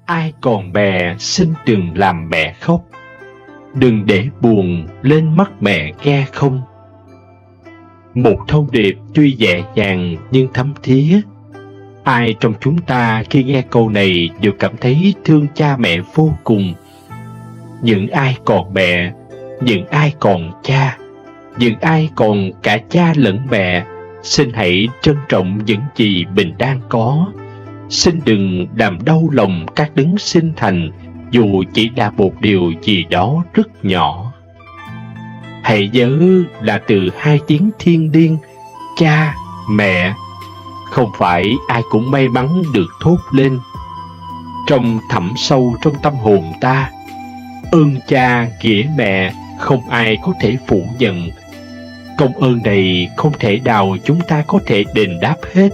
Ai còn mẹ xin đừng làm mẹ khóc, đừng để buồn lên mắt mẹ nghe không. Một thông điệp tuy nhẹ nhàng nhưng thấm thía. Ai trong chúng ta khi nghe câu này đều cảm thấy thương cha mẹ vô cùng. Những ai còn mẹ, những ai còn cha, những ai còn cả cha lẫn mẹ, xin hãy trân trọng những gì mình đang có. Xin đừng làm đau lòng các đấng sinh thành, dù chỉ là một điều gì đó rất nhỏ. Hãy nhớ là từ hai tiếng thiêng liêng cha, mẹ, không phải ai cũng may mắn được thốt lên. Trong thẳm sâu trong tâm hồn ta, ơn cha nghĩa mẹ không ai có thể phủ nhận. Công ơn này không thể nào chúng ta có thể đền đáp hết.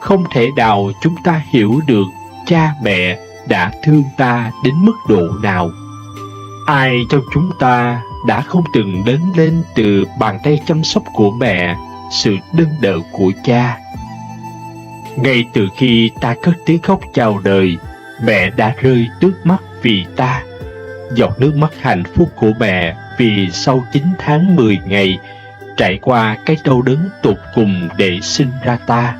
Không thể nào chúng ta hiểu được cha mẹ đã thương ta đến mức độ nào. Ai trong chúng ta đã không từng lớn lên từ bàn tay chăm sóc của mẹ, sự nâng đỡ của cha? Ngay từ khi ta cất tiếng khóc chào đời, mẹ đã rơi nước mắt vì ta. Giọt nước mắt hạnh phúc của mẹ vì sau 9 tháng 10 ngày trải qua cái đau đớn tột cùng để sinh ra ta.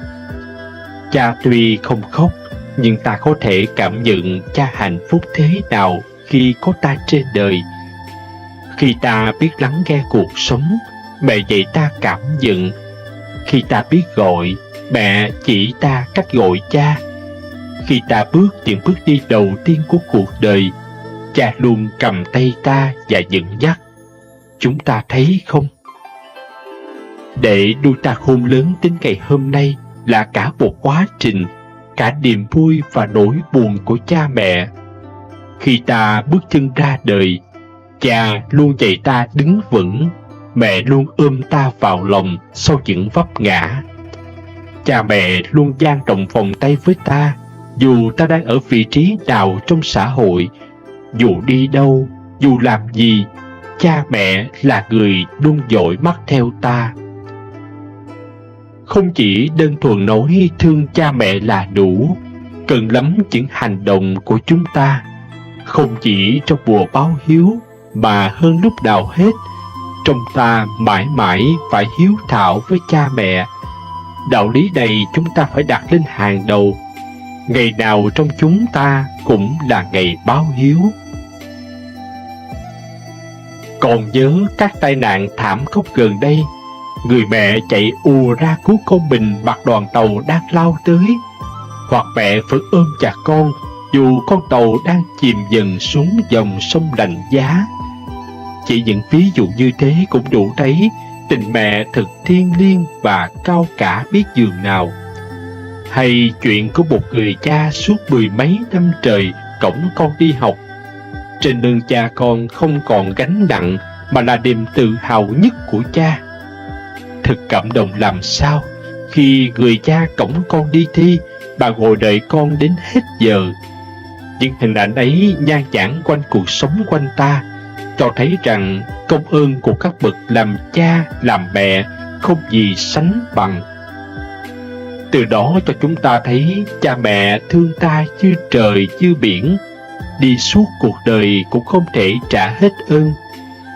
Cha tuy không khóc, nhưng ta có thể cảm nhận cha hạnh phúc thế nào khi có ta trên đời. Khi ta biết lắng nghe cuộc sống, mẹ dạy ta cảm nhận. Khi ta biết gọi, mẹ chỉ ta cách gọi cha. Khi ta bước những bước đi đầu tiên của cuộc đời, cha luôn cầm tay ta và dẫn dắt. Chúng ta thấy không? Để nuôi ta khôn lớn đến ngày hôm nay là cả một quá trình, cả niềm vui và nỗi buồn của cha mẹ. Khi ta bước chân ra đời, cha luôn dạy ta đứng vững, mẹ luôn ôm ta vào lòng sau những vấp ngã. Cha mẹ luôn dang rộng vòng tay với ta, dù ta đang ở vị trí nào trong xã hội, dù đi đâu, dù làm gì, cha mẹ là người luôn dõi mắt theo ta. Không chỉ đơn thuần nói thương cha mẹ là đủ, cần lắm những hành động của chúng ta. Không chỉ trong mùa báo hiếu, mà hơn lúc nào hết, trong ta mãi mãi phải hiếu thảo với cha mẹ. Đạo lý này chúng ta phải đặt lên hàng đầu. Ngày nào trong chúng ta cũng là ngày báo hiếu. Còn nhớ các tai nạn thảm khốc gần đây, người mẹ chạy ùa ra cứu con mình mặc đoàn tàu đang lao tới, hoặc mẹ vẫn ôm chặt con dù con tàu đang chìm dần xuống dòng sông lạnh giá. Chỉ những ví dụ như thế cũng đủ thấy tình mẹ thật thiêng liêng và cao cả biết dường nào. Hay chuyện của một người cha suốt 10 mấy năm trời cõng con đi học. Trên lưng cha con không còn gánh nặng mà là niềm tự hào nhất của cha. Thật cảm động làm sao khi người cha cõng con đi thi, bà ngồi đợi con đến hết giờ. Những hình ảnh ấy nhan nhản quanh cuộc sống quanh ta, cho thấy rằng công ơn của các bậc làm cha, làm mẹ không gì sánh bằng. Từ đó cho chúng ta thấy cha mẹ thương ta như trời như biển, đi suốt cuộc đời cũng không thể trả hết ơn.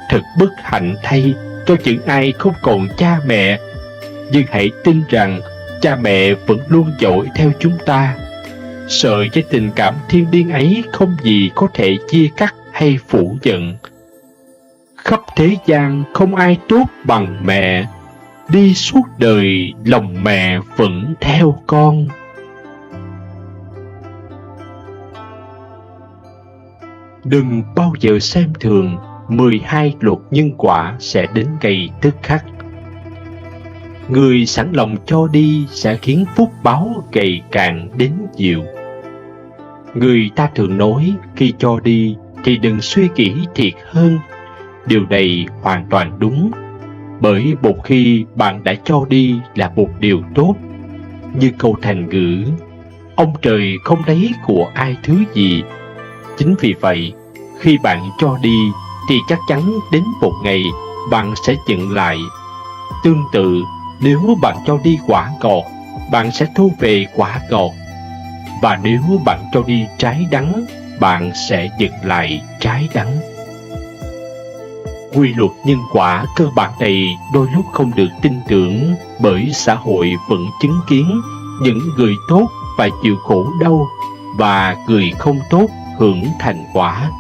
Thật bất hạnh thay cho những ai không còn cha mẹ, nhưng hãy tin rằng cha mẹ vẫn luôn dõi theo chúng ta. Sợi dây tình cảm thiêng liêng ấy không gì có thể chia cắt hay phủ nhận. Khắp thế gian không ai tốt bằng mẹ, đi suốt đời lòng mẹ vẫn theo con. Đừng bao giờ xem thường 12 luật nhân quả sẽ đến ngày tức khắc. Người sẵn lòng cho đi sẽ khiến phúc báo ngày càng đến nhiều. Người ta thường nói khi cho đi thì đừng suy nghĩ thiệt hơn. Điều này hoàn toàn đúng, bởi một khi bạn đã cho đi là một điều tốt. Như câu thành ngữ, ông trời không lấy của ai thứ gì. Chính vì vậy, khi bạn cho đi thì chắc chắn đến một ngày bạn sẽ nhận lại. Tương tự, nếu bạn cho đi quả ngọt, bạn sẽ thu về quả ngọt. Và nếu bạn cho đi trái đắng, bạn sẽ nhận lại trái đắng. Quy luật nhân quả cơ bản này đôi lúc không được tin tưởng, bởi xã hội vẫn chứng kiến những người tốt phải chịu khổ đau và người không tốt hưởng thành quả.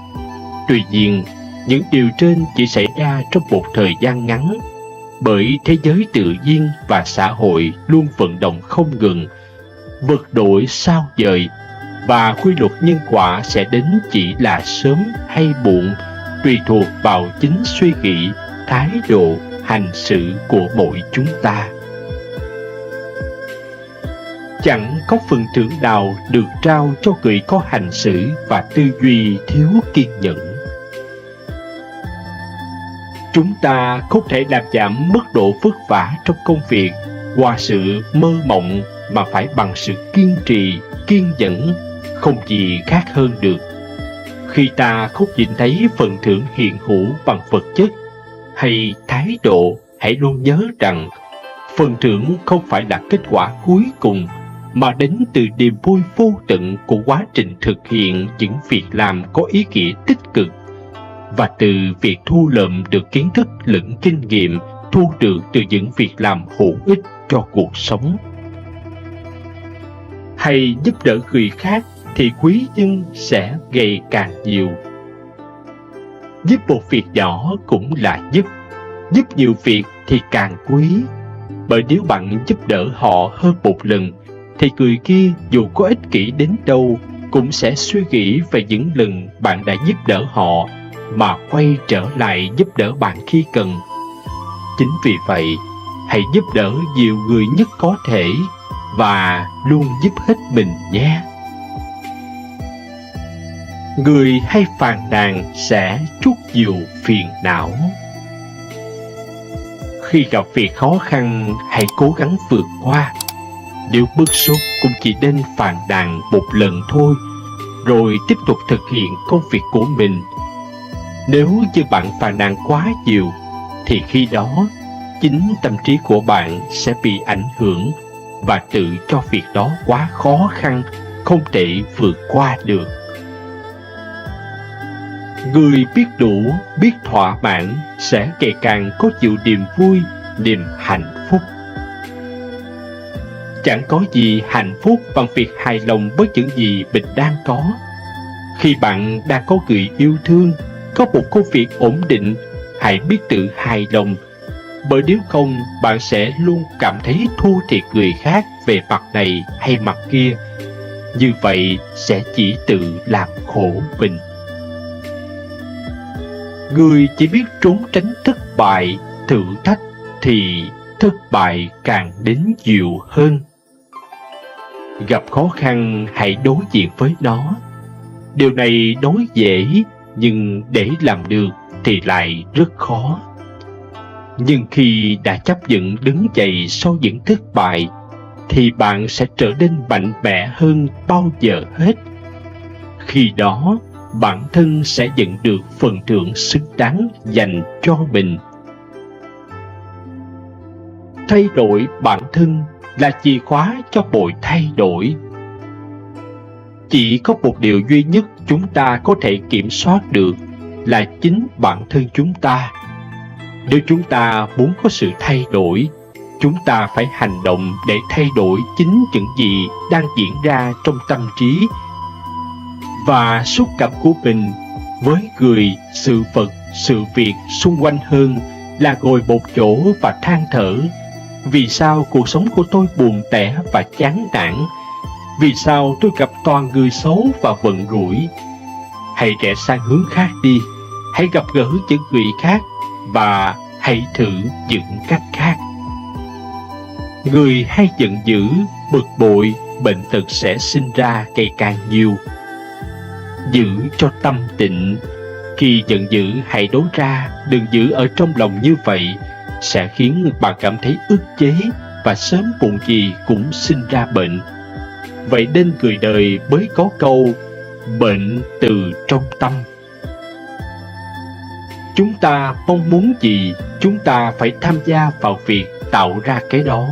Tuy nhiên, những điều trên chỉ xảy ra trong một thời gian ngắn, bởi thế giới tự nhiên và xã hội luôn vận động không ngừng, vật đổi sao dời, và quy luật nhân quả sẽ đến chỉ là sớm hay muộn, tùy thuộc vào chính suy nghĩ, thái độ, hành xử của mỗi chúng ta. Chẳng có phần thưởng nào được trao cho người có hành xử và tư duy thiếu kiên nhẫn. Chúng ta không thể làm giảm mức độ vất vả trong công việc qua sự mơ mộng, mà phải bằng sự kiên trì, kiên nhẫn, không gì khác hơn được. Khi ta không nhìn thấy phần thưởng hiện hữu bằng vật chất hay thái độ, hãy luôn nhớ rằng phần thưởng không phải là kết quả cuối cùng, mà đến từ niềm vui vô tận của quá trình thực hiện những việc làm có ý nghĩa tích cực, và từ việc thu lượm được kiến thức lẫn kinh nghiệm thu được từ những việc làm hữu ích cho cuộc sống. Hay giúp đỡ người khác thì quý nhân sẽ ngày càng nhiều. Giúp một việc nhỏ cũng là giúp nhiều việc thì càng quý. Bởi nếu bạn giúp đỡ họ hơn một lần, thì người kia dù có ích kỷ đến đâu cũng sẽ suy nghĩ về những lần bạn đã giúp đỡ họ, mà quay trở lại giúp đỡ bạn khi cần. Chính vì vậy, hãy giúp đỡ nhiều người nhất có thể, và luôn giúp hết mình nhé. Người hay phàn nàn sẽ chuốc nhiều phiền não. Khi gặp việc khó khăn, hãy cố gắng vượt qua. Nếu bức xúc cũng chỉ nên phàn nàn một lần thôi, rồi tiếp tục thực hiện công việc của mình. Nếu như bạn phàn nàn quá nhiều, thì khi đó chính tâm trí của bạn sẽ bị ảnh hưởng và tự cho việc đó quá khó khăn, không thể vượt qua được. Người biết đủ, biết thỏa mãn sẽ ngày càng có nhiều niềm vui, niềm hạnh phúc. Chẳng có gì hạnh phúc bằng việc hài lòng với những gì mình đang có. Khi bạn đang có người yêu thương, có một công việc ổn định, hãy biết tự hài lòng, bởi nếu không bạn sẽ luôn cảm thấy thua thiệt người khác về mặt này hay mặt kia. Như vậy sẽ chỉ tự làm khổ mình. Người chỉ biết trốn tránh thất bại, thử thách, thì thất bại càng đến nhiều hơn. Gặp khó khăn hãy đối diện với nó. Điều này nói dễ, nhưng để làm được thì lại rất khó. Nhưng khi đã chấp nhận đứng dậy sau những thất bại, thì bạn sẽ trở nên mạnh mẽ hơn bao giờ hết. Khi đó, bản thân sẽ nhận được phần thưởng xứng đáng dành cho mình. Thay đổi bản thân là chìa khóa cho mọi thay đổi. Chỉ có một điều duy nhất chúng ta có thể kiểm soát được là chính bản thân chúng ta. Nếu chúng ta muốn có sự thay đổi, chúng ta phải hành động để thay đổi chính những gì đang diễn ra trong tâm trí và xúc cảm của mình với người, sự vật, sự việc xung quanh, hơn là ngồi một chỗ và than thở: vì sao cuộc sống của tôi buồn tẻ và chán nản? Vì sao tôi gặp toàn người xấu và vận rủi? Hãy rẽ sang hướng khác đi, hãy gặp gỡ những người khác và hãy thử những cách khác. Người hay giận dữ, bực bội, bệnh tật sẽ sinh ra ngày càng nhiều. Giữ cho tâm tịnh. Khi giận dữ hãy nói ra, đừng giữ ở trong lòng như vậy, sẽ khiến bạn cảm thấy ức chế và sớm muộn gì cũng sinh ra bệnh. Vậy nên người đời mới có câu bệnh từ trong tâm. Chúng ta mong muốn gì, chúng ta phải tham gia vào việc tạo ra cái đó.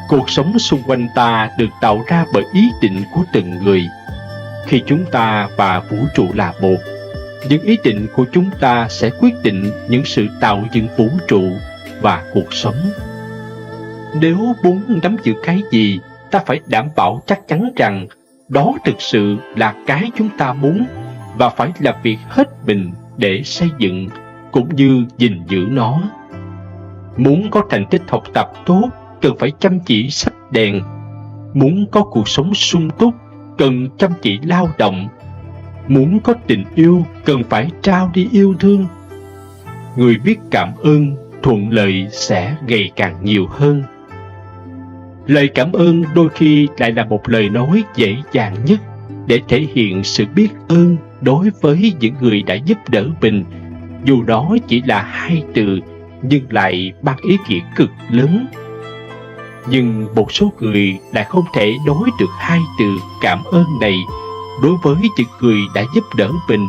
Cuộc sống xung quanh ta được tạo ra bởi ý định của từng người. Khi chúng ta và vũ trụ là một, những ý định của chúng ta sẽ quyết định những sự tạo dựng vũ trụ và cuộc sống. Nếu muốn nắm giữ cái gì, ta phải đảm bảo chắc chắn rằng đó thực sự là cái chúng ta muốn và phải làm việc hết mình để xây dựng cũng như gìn giữ nó. Muốn có thành tích học tập tốt, cần phải chăm chỉ sách đèn. Muốn có cuộc sống sung túc, cần chăm chỉ lao động. Muốn có tình yêu, cần phải trao đi yêu thương. Người biết cảm ơn, thuận lợi sẽ ngày càng nhiều hơn. Lời cảm ơn đôi khi lại là một lời nói dễ dàng nhất để thể hiện sự biết ơn đối với những người đã giúp đỡ mình, dù đó chỉ là 2 từ nhưng lại mang ý nghĩa cực lớn. Nhưng một số người lại không thể nói được 2 từ cảm ơn này đối với những người đã giúp đỡ mình.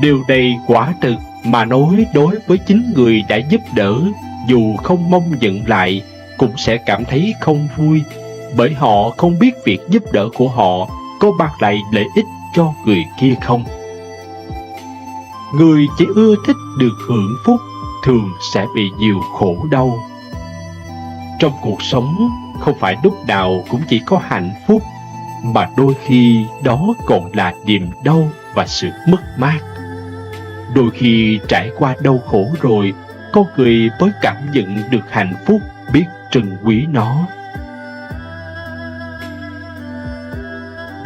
Điều này quả thực mà nói đối với chính người đã giúp đỡ, dù không mong nhận lại, cũng sẽ cảm thấy không vui, bởi họ không biết việc giúp đỡ của họ có mang lại lợi ích cho người kia không. Người chỉ ưa thích được hưởng phúc thường sẽ bị nhiều khổ đau. Trong cuộc sống, không phải lúc nào cũng chỉ có hạnh phúc, mà đôi khi đó còn là niềm đau và sự mất mát. Đôi khi trải qua đau khổ rồi, con người mới cảm nhận được hạnh phúc, biết trân quý nó.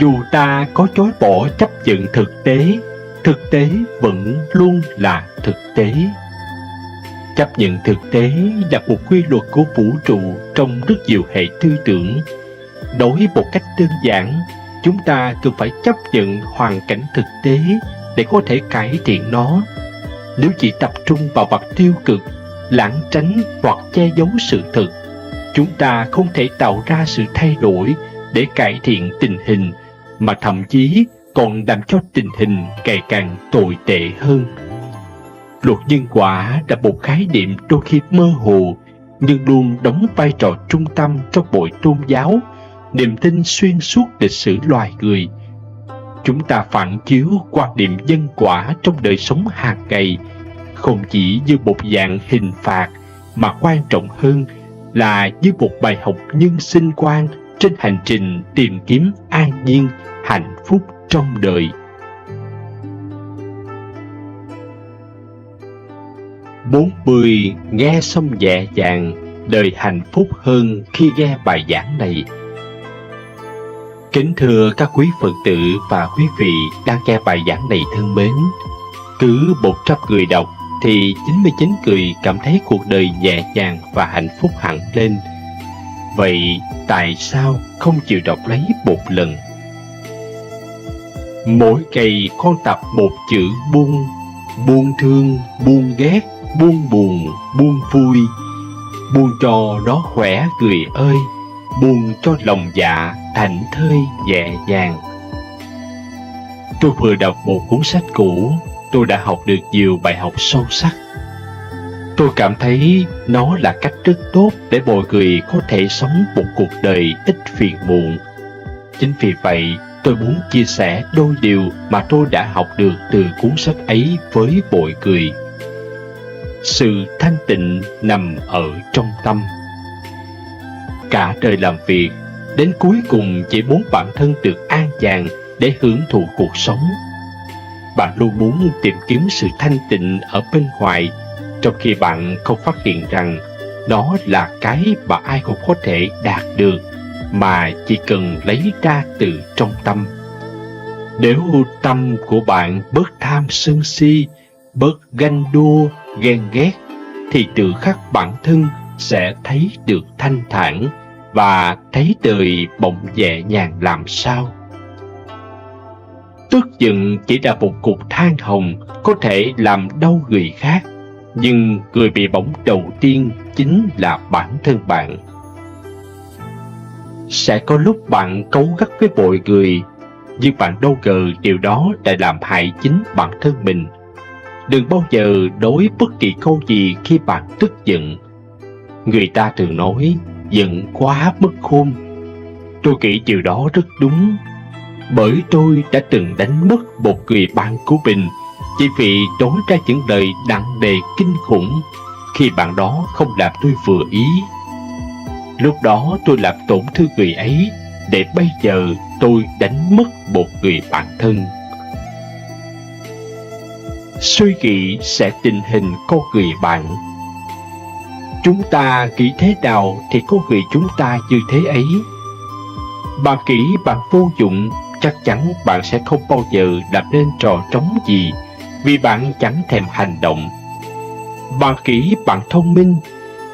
Dù ta có chối bỏ chấp nhận thực tế vẫn luôn là thực tế. Chấp nhận thực tế là một quy luật của vũ trụ trong rất nhiều hệ tư tưởng. Nói một cách đơn giản, chúng ta cần phải chấp nhận hoàn cảnh thực tế để có thể cải thiện nó. Nếu chỉ tập trung vào mặt tiêu cực, lảng tránh hoặc che giấu sự thật, chúng ta không thể tạo ra sự thay đổi để cải thiện tình hình, mà thậm chí còn làm cho tình hình ngày càng tồi tệ hơn. Luật nhân quả là một khái niệm đôi khi mơ hồ, nhưng luôn đóng vai trò trung tâm trong mọi tôn giáo, niềm tin xuyên suốt lịch sử loài người. Chúng ta phản chiếu quan niệm nhân quả trong đời sống hàng ngày, không chỉ như một dạng hình phạt, mà quan trọng hơn là như một bài học nhân sinh quan trên hành trình tìm kiếm an nhiên, hạnh phúc trong đời. 40. Nghe xong nhẹ nhàng, đời hạnh phúc hơn khi nghe bài giảng này. Kính thưa các quý Phật tử và quý vị đang nghe bài giảng này thân mến, cứ 100 người đọc thì 99 người cảm thấy cuộc đời nhẹ nhàng và hạnh phúc hẳn lên. Vậy tại sao không chịu đọc lấy một lần? Mỗi ngày con tập một chữ buông, buông thương, buông ghét, buông buồn, buông vui, buông cho nó khỏe người ơi, buông cho lòng dạ thảnh thơi nhẹ nhàng. Tôi vừa đọc một cuốn sách cũ, tôi đã học được nhiều bài học sâu sắc. Tôi cảm thấy nó là cách rất tốt để mọi người có thể sống một cuộc đời ít phiền muộn. Chính vì vậy, tôi muốn chia sẻ đôi điều mà tôi đã học được từ cuốn sách ấy với mọi người. Sự thanh tịnh nằm ở trong tâm. Cả đời làm việc, đến cuối cùng chỉ muốn bản thân được an nhàn để hưởng thụ cuộc sống. Bạn luôn muốn tìm kiếm sự thanh tịnh ở bên ngoài, trong khi bạn không phát hiện rằng nó là cái mà ai cũng có thể đạt được, mà chỉ cần lấy ra từ trong tâm. Nếu tâm của bạn bớt tham sân si, bớt ganh đua, ghen ghét, thì tự khắc bản thân sẽ thấy được thanh thản và thấy đời bỗng nhẹ nhàng làm sao. Tức giận chỉ là một cục than hồng có thể làm đau người khác, nhưng người bị bỏng đầu tiên chính là bản thân bạn. Sẽ có lúc bạn cáu gắt với mọi người, nhưng bạn đâu ngờ điều đó lại làm hại chính bản thân mình. Đừng bao giờ nói bất kỳ câu gì khi bạn tức giận. Người ta thường nói, giận quá mất khôn. Tôi nghĩ điều đó rất đúng, bởi tôi đã từng đánh mất một người bạn của mình chỉ vì nói ra những lời nặng nề kinh khủng khi bạn đó không làm tôi vừa ý. Lúc đó tôi làm tổn thương người ấy, để bây giờ tôi đánh mất một người bạn thân. Suy nghĩ sẽ định hình con người bạn. Chúng ta nghĩ thế nào thì con người chúng ta như thế ấy. Bạn nghĩ bạn vô dụng, chắc chắn bạn sẽ không bao giờ làm nên trò trống gì, vì bạn chẳng thèm hành động. Bạn nghĩ bạn thông minh,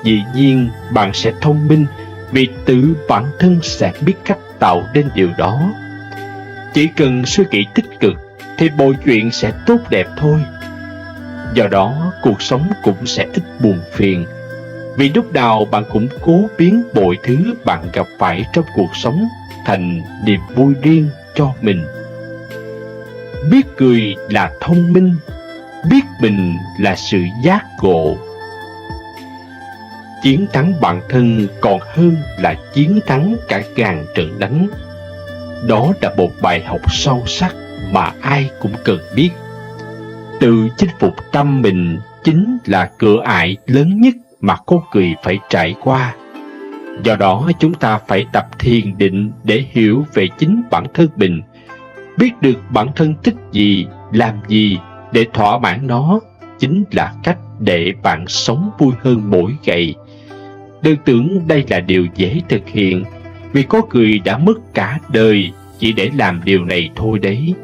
dĩ nhiên bạn sẽ thông minh, vì tự bản thân sẽ biết cách tạo nên điều đó. Chỉ cần suy nghĩ tích cực thì mọi chuyện sẽ tốt đẹp thôi. Do đó cuộc sống cũng sẽ ít buồn phiền, vì lúc nào bạn cũng cố biến mọi thứ bạn gặp phải trong cuộc sống thành niềm vui riêng cho mình. Biết cười là thông minh, biết mình là sự giác ngộ. Chiến thắng bản thân còn hơn là chiến thắng cả ngàn trận đánh. Đó là một bài học sâu sắc mà ai cũng cần biết. Tự chinh phục tâm mình chính là cửa ải lớn nhất mà con người phải trải qua. Do đó chúng ta phải tập thiền định để hiểu về chính bản thân mình, biết được bản thân thích gì, làm gì để thỏa mãn nó, chính là cách để bạn sống vui hơn mỗi ngày. Đừng tưởng đây là điều dễ thực hiện, vì có người đã mất cả đời chỉ để làm điều này thôi đấy.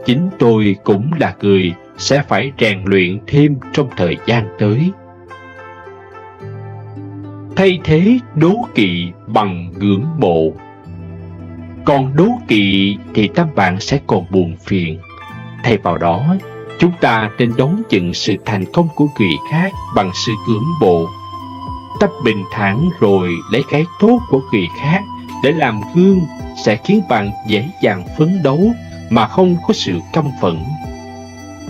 Chính tôi cũng là người sẽ phải rèn luyện thêm trong thời gian tới. Thay thế đố kỵ bằng ngưỡng mộ. Còn đố kỵ thì tâm bạn sẽ còn buồn phiền. Thay vào đó, chúng ta nên đón chừng sự thành công của người khác bằng sự ngưỡng mộ. Tâm bình thản rồi lấy cái tốt của người khác để làm gương sẽ khiến bạn dễ dàng phấn đấu mà không có sự căm phẫn.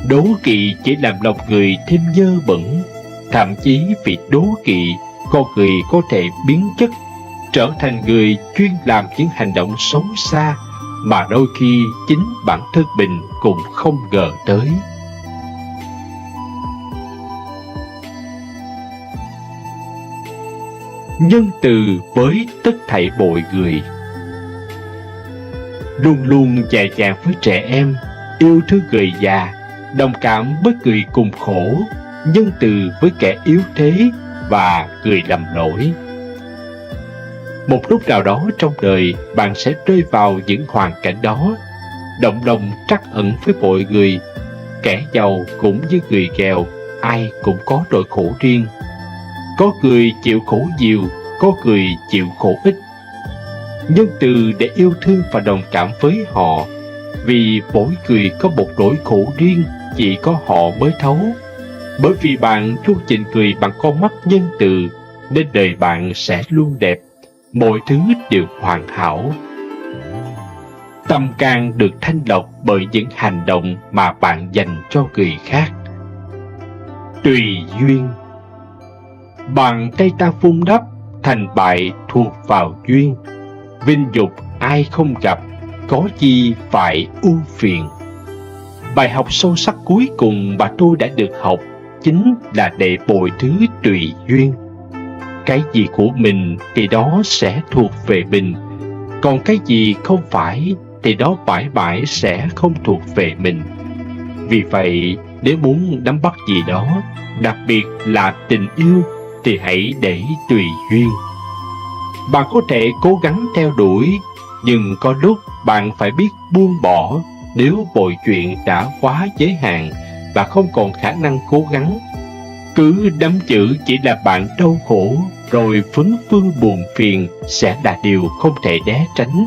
Đố kỵ chỉ làm lòng người thêm dơ bẩn. Thậm chí vì đố kỵ, con người có thể biến chất, trở thành người chuyên làm những hành động xấu xa mà đôi khi chính bản thân mình cũng không ngờ tới. Nhân từ với tất thảy mọi người. Luôn luôn dè dặt với trẻ em, yêu thương người già, đồng cảm với người cùng khổ, nhân từ với kẻ yếu thế và người lầm lỗi. Một lúc nào đó trong đời, bạn sẽ rơi vào những hoàn cảnh đó, động lòng trắc ẩn với mọi người. Kẻ giàu cũng như người nghèo, ai cũng có nỗi khổ riêng. Có người chịu khổ nhiều, có người chịu khổ ít. Nhân từ để yêu thương và đồng cảm với họ, vì mỗi người có một nỗi khổ riêng chỉ có họ mới thấu. Bởi vì bạn luôn nhìn người bằng con mắt nhân từ, nên đời bạn sẽ luôn đẹp, mọi thứ đều hoàn hảo. Tâm can được thanh lọc bởi những hành động mà bạn dành cho người khác. Tùy duyên. Bàn tay ta vun đắp, thành bại thuộc vào duyên. Vinh dục ai không gặp, có chi phải ưu phiền. Bài học sâu sắc cuối cùng mà tôi đã được học chính là để mọi thứ tùy duyên. Cái gì của mình thì đó sẽ thuộc về mình, còn cái gì không phải thì đó mãi mãi sẽ không thuộc về mình. Vì vậy, nếu muốn nắm bắt gì đó, đặc biệt là tình yêu, thì hãy để tùy duyên. Bạn có thể cố gắng theo đuổi, nhưng có lúc bạn phải biết buông bỏ nếu mọi chuyện đã quá giới hạn và không còn khả năng cố gắng. Cứ đắm chữ chỉ là bạn đau khổ, rồi vấn vương buồn phiền sẽ là điều không thể né tránh.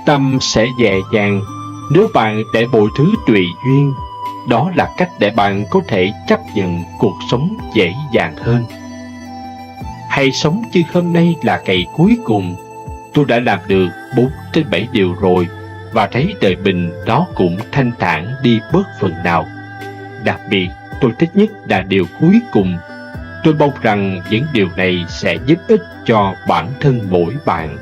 Tâm sẽ dè dàng nếu bạn để mọi thứ tùy duyên. Đó là cách để bạn có thể chấp nhận cuộc sống dễ dàng hơn. Hãy sống như hôm nay là ngày cuối cùng. Tôi đã làm được 4 trên 7 điều rồi, và thấy đời mình nó cũng thanh thản đi bớt phần nào. Đặc biệt, tôi thích nhất là điều cuối cùng. Tôi mong rằng những điều này sẽ giúp ích cho bản thân mỗi bạn.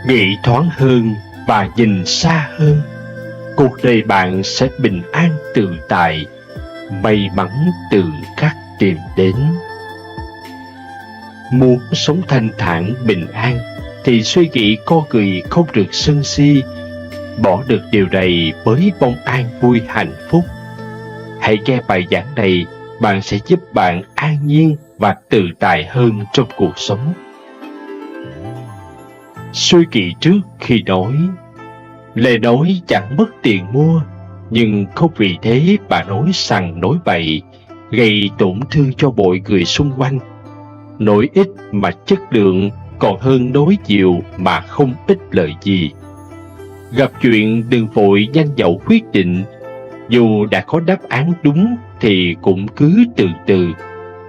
Nghĩ thoáng hơn và nhìn xa hơn, cuộc đời bạn sẽ bình an tự tại, may mắn tự khắc tìm đến. Muốn sống thanh thản bình an thì suy nghĩ con người không được sân si. Bỏ được điều này mới mong an vui hạnh phúc. Hãy nghe bài giảng này, bạn sẽ giúp bạn an nhiên và tự tại hơn trong cuộc sống. Suy nghĩ trước khi nói. Lời nói chẳng mất tiền mua, nhưng không vì thế mà nói sằng nói bậy, gây tổn thương cho mọi người xung quanh. Nói ít mà chất lượng còn hơn nói nhiều mà không ích lợi gì. Gặp chuyện đừng vội nhanh dậu quyết định. Dù đã có đáp án đúng thì cũng cứ từ từ,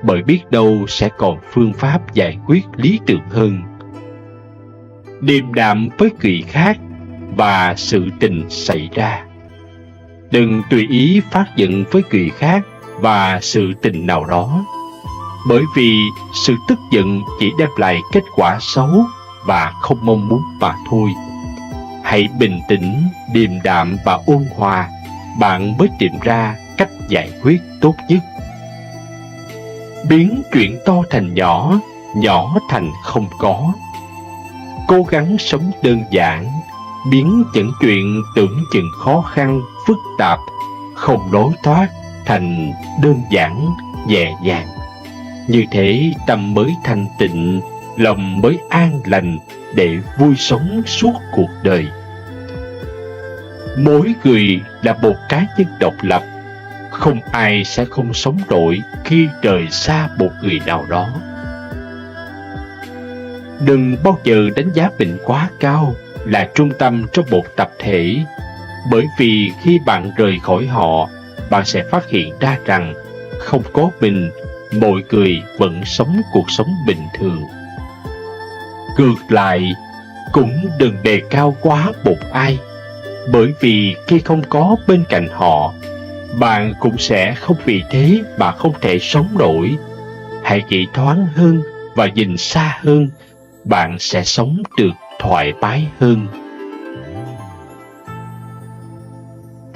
bởi biết đâu sẽ còn phương pháp giải quyết lý tưởng hơn. Điềm đạm với người khác và sự tình xảy ra. Đừng tùy ý phát giận với người khác và sự tình nào đó, bởi vì sự tức giận chỉ đem lại kết quả xấu và không mong muốn mà thôi. Hãy bình tĩnh, điềm đạm và ôn hòa, bạn mới tìm ra cách giải quyết tốt nhất. Biến chuyện to thành nhỏ, nhỏ thành không có. Cố gắng sống đơn giản, biến những chuyện tưởng chừng khó khăn, phức tạp, không lối thoát thành đơn giản, nhẹ nhàng. Như thế tâm mới thanh tịnh, lòng mới an lành để vui sống suốt cuộc đời. Mỗi người là một cá nhân độc lập, không ai sẽ không sống nổi khi rời xa một người nào đó. Đừng bao giờ đánh giá mình quá cao, là trung tâm trong một tập thể, bởi vì khi bạn rời khỏi họ, bạn sẽ phát hiện ra rằng không có mình, mọi người vẫn sống cuộc sống bình thường. Ngược lại, cũng đừng đề cao quá một ai, bởi vì khi không có bên cạnh họ, bạn cũng sẽ không vì thế mà không thể sống nổi. Hãy nghĩ thoáng hơn và nhìn xa hơn, bạn sẽ sống được thoải mái hơn.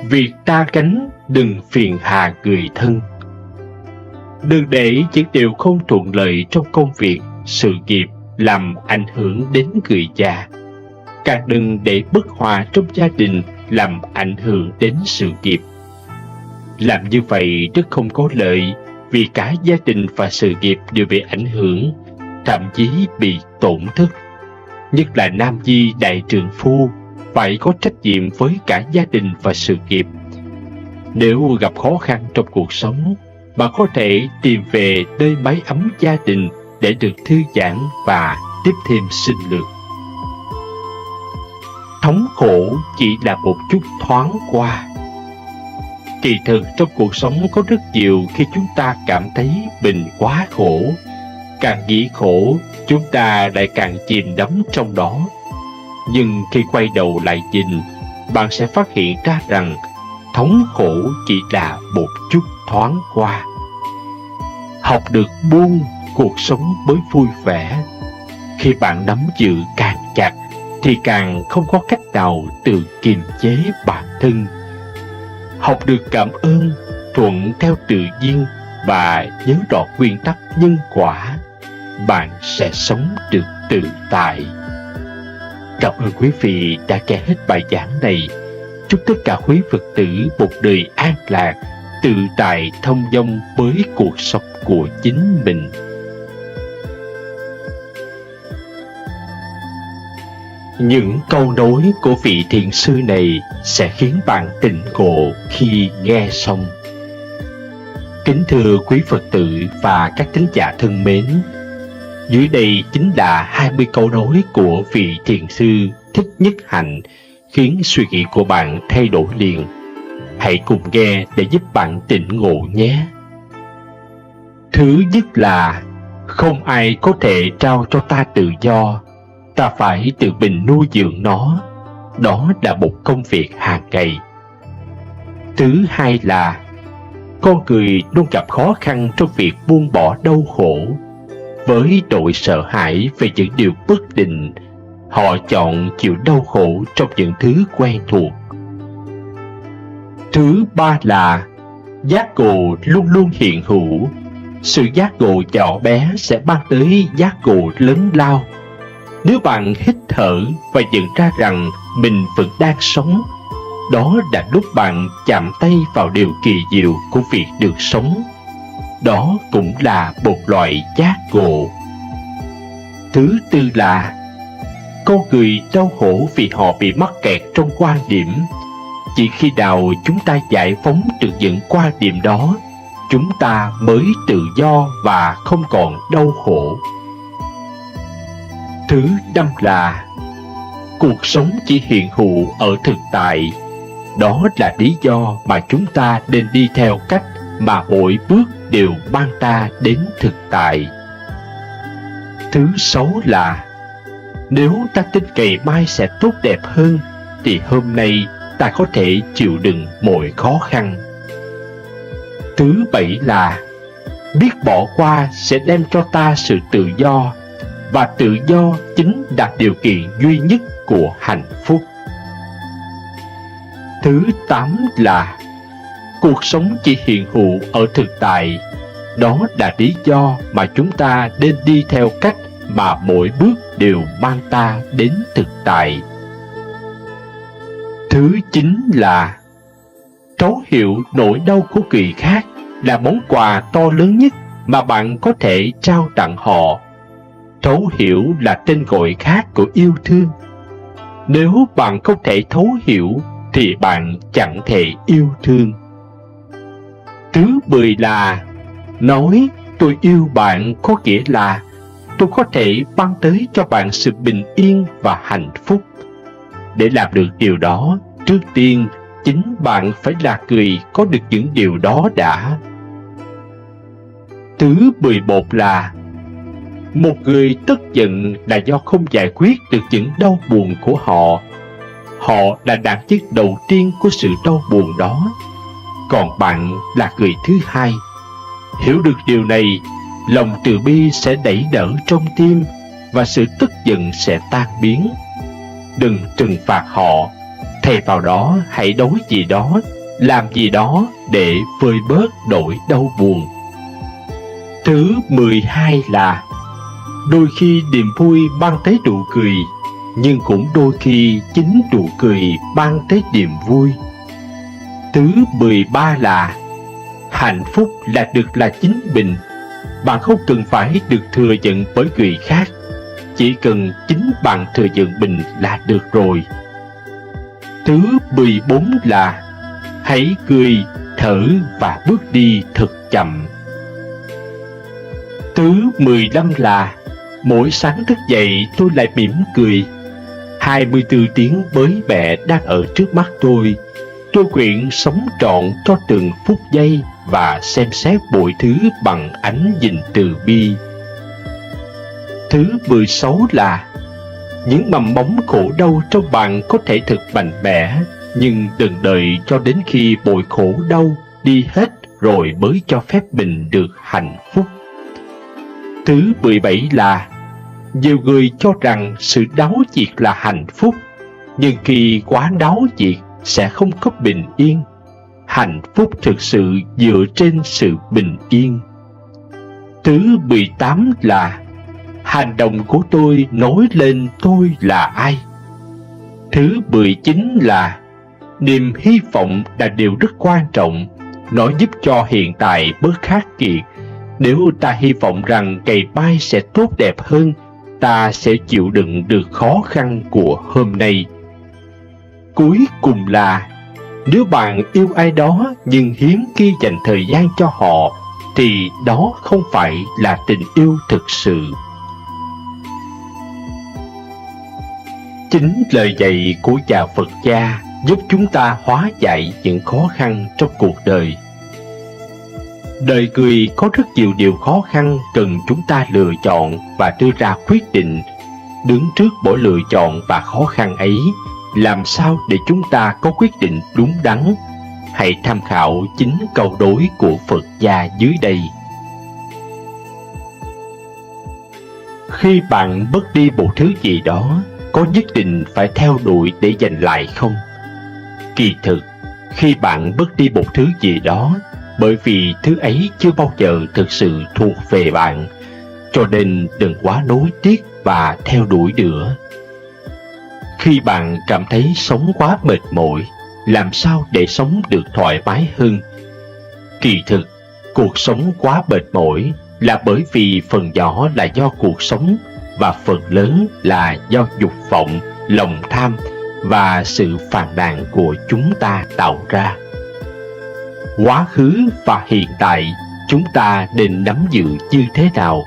Việc ta gánh đừng phiền hà người thân. Đừng để những điều không thuận lợi trong công việc, sự nghiệp làm ảnh hưởng đến người già. Càng đừng để bất hòa trong gia đình làm ảnh hưởng đến sự nghiệp. Làm như vậy rất không có lợi, vì cả gia đình và sự nghiệp đều bị ảnh hưởng, thậm chí bị tổn thất. Nhất là nam nhi đại trượng phu phải có trách nhiệm với cả gia đình và sự nghiệp. Nếu gặp khó khăn trong cuộc sống, bạn có thể tìm về nơi mái ấm gia đình để được thư giãn và tiếp thêm sinh lực. Thống khổ chỉ là một chút thoáng qua. Kỳ thực trong cuộc sống có rất nhiều khi chúng ta cảm thấy mình quá khổ. Càng nghĩ khổ, chúng ta lại càng chìm đắm trong đó. Nhưng khi quay đầu lại nhìn, bạn sẽ phát hiện ra rằng thống khổ chỉ là một chút thoáng qua. Học được buông, cuộc sống mới vui vẻ. Khi bạn nắm giữ càng chặt, thì càng không có cách nào tự kiềm chế bản thân. Học được cảm ơn, thuận theo tự nhiên và nhớ rõ nguyên tắc nhân quả, bạn sẽ sống được tự tại. Cảm ơn quý vị đã nghe hết bài giảng này. Chúc tất cả quý Phật tử một đời an lạc, tự tại thông dong với cuộc sống của chính mình. Những câu nói của vị thiền sư này sẽ khiến bạn tỉnh ngộ khi nghe xong. Kính thưa quý Phật tử và các thính giả thân mến, dưới đây chính là 20 câu nói của vị thiền sư Thích Nhất Hạnh khiến suy nghĩ của bạn thay đổi liền. Hãy cùng nghe để giúp bạn tỉnh ngộ nhé. Thứ nhất là không ai có thể trao cho ta tự do, ta phải tự mình nuôi dưỡng nó. Đó là một công việc hàng ngày. Thứ hai là con người luôn gặp khó khăn trong việc buông bỏ đau khổ. Với nỗi sợ hãi về những điều bất định, họ chọn chịu đau khổ trong những thứ quen thuộc. Thứ ba là giác ngộ luôn luôn hiện hữu. Sự giác ngộ nhỏ bé sẽ mang tới giác ngộ lớn lao. Nếu bạn hít thở và nhận ra rằng mình vẫn đang sống, đó là lúc bạn chạm tay vào điều kỳ diệu của việc được sống. Đó cũng là một loại giác ngộ. Thứ tư là con người đau khổ vì họ bị mắc kẹt trong quan điểm. Chỉ khi nào chúng ta giải phóng được những quan điểm đó, chúng ta mới tự do và không còn đau khổ. Thứ năm là cuộc sống chỉ hiện hữu ở thực tại. Đó là lý do mà chúng ta nên đi theo cách mà mỗi bước đều mang ta đến thực tại. Thứ sáu là nếu ta tin ngày mai sẽ tốt đẹp hơn, thì hôm nay ta có thể chịu đựng mọi khó khăn. Thứ bảy là biết bỏ qua sẽ đem cho ta sự tự do, và tự do chính là điều kiện duy nhất của hạnh phúc. Thứ tám là cuộc sống chỉ hiện hữu ở thực tại. Đó là lý do mà chúng ta nên đi theo cách mà mỗi bước đều mang ta đến thực tại. Thứ chín là thấu hiểu nỗi đau của người khác là món quà to lớn nhất mà bạn có thể trao tặng họ. Thấu hiểu là tên gọi khác của yêu thương. Nếu bạn không thể thấu hiểu thì bạn chẳng thể yêu thương. Thứ 10 là nói tôi yêu bạn có nghĩa là tôi có thể mang tới cho bạn sự bình yên và hạnh phúc. Để làm được điều đó, trước tiên chính bạn phải là người có được những điều đó đã. Thứ 11 là một người tức giận là do không giải quyết được những đau buồn của họ. Họ là nạn nhân đầu tiên của sự đau buồn đó, còn bạn là người thứ hai. Hiểu được điều này, lòng từ bi sẽ đẩy đỡ trong tim và sự tức giận sẽ tan biến. Đừng trừng phạt họ, thay vào đó hãy đối gì đó, làm gì đó để vơi bớt nỗi đau buồn. Thứ 12 là đôi khi niềm vui mang tới nụ cười, nhưng cũng đôi khi chính nụ cười mang tới niềm vui. Thứ 13 là hạnh phúc là được là chính mình. Bạn không cần phải được thừa nhận bởi người khác, chỉ cần chính bạn thừa nhận mình là được rồi. Thứ 14 là hãy cười, thở và bước đi thật chậm. Thứ 15 là mỗi sáng thức dậy tôi lại mỉm cười. 24 tiếng với mẹ đang ở trước mắt tôi. Tôi nguyện sống trọn cho từng phút giây và xem xét mọi thứ bằng ánh nhìn từ bi. Thứ 16 là những mầm móng khổ đau trong bạn có thể thật mạnh mẽ, nhưng đừng đợi cho đến khi mọi khổ đau đi hết rồi mới cho phép mình được hạnh phúc. Thứ 17 là nhiều người cho rằng sự đáo diệt là hạnh phúc, nhưng khi quá đáo diệt sẽ không có bình yên. Hạnh phúc thực sự dựa trên sự bình yên. Thứ 18 là hành động của tôi nói lên tôi là ai. Thứ 19 là niềm hy vọng là điều rất quan trọng. Nó giúp cho hiện tại bớt khắc nghiệt. Nếu ta hy vọng rằng ngày mai sẽ tốt đẹp hơn, ta sẽ chịu đựng được khó khăn của hôm nay. Cuối cùng là nếu bạn yêu ai đó nhưng hiếm khi dành thời gian cho họ, thì đó không phải là tình yêu thực sự. Chính lời dạy của nhà Phật gia giúp chúng ta hóa giải những khó khăn trong cuộc đời. Đời người có rất nhiều điều khó khăn cần chúng ta lựa chọn và đưa ra quyết định. Đứng trước mỗi lựa chọn và khó khăn ấy, làm sao để chúng ta có quyết định đúng đắn? hãy tham khảo chính câu đối của Phật gia dưới đây. Khi bạn mất đi một thứ gì đó, có nhất định phải theo đuổi để giành lại không? Kỳ thực, khi bạn mất đi một thứ gì đó, bởi vì thứ ấy chưa bao giờ thực sự thuộc về bạn, cho nên đừng quá nối tiếc và theo đuổi nữa. Khi bạn cảm thấy sống quá mệt mỏi, làm sao để sống được thoải mái hơn? Kỳ thực, cuộc sống quá mệt mỏi là bởi vì phần nhỏ là do cuộc sống và phần lớn là do dục vọng, lòng tham và sự phàn nàn của chúng ta tạo ra. Quá khứ và hiện tại chúng ta nên nắm giữ như thế nào?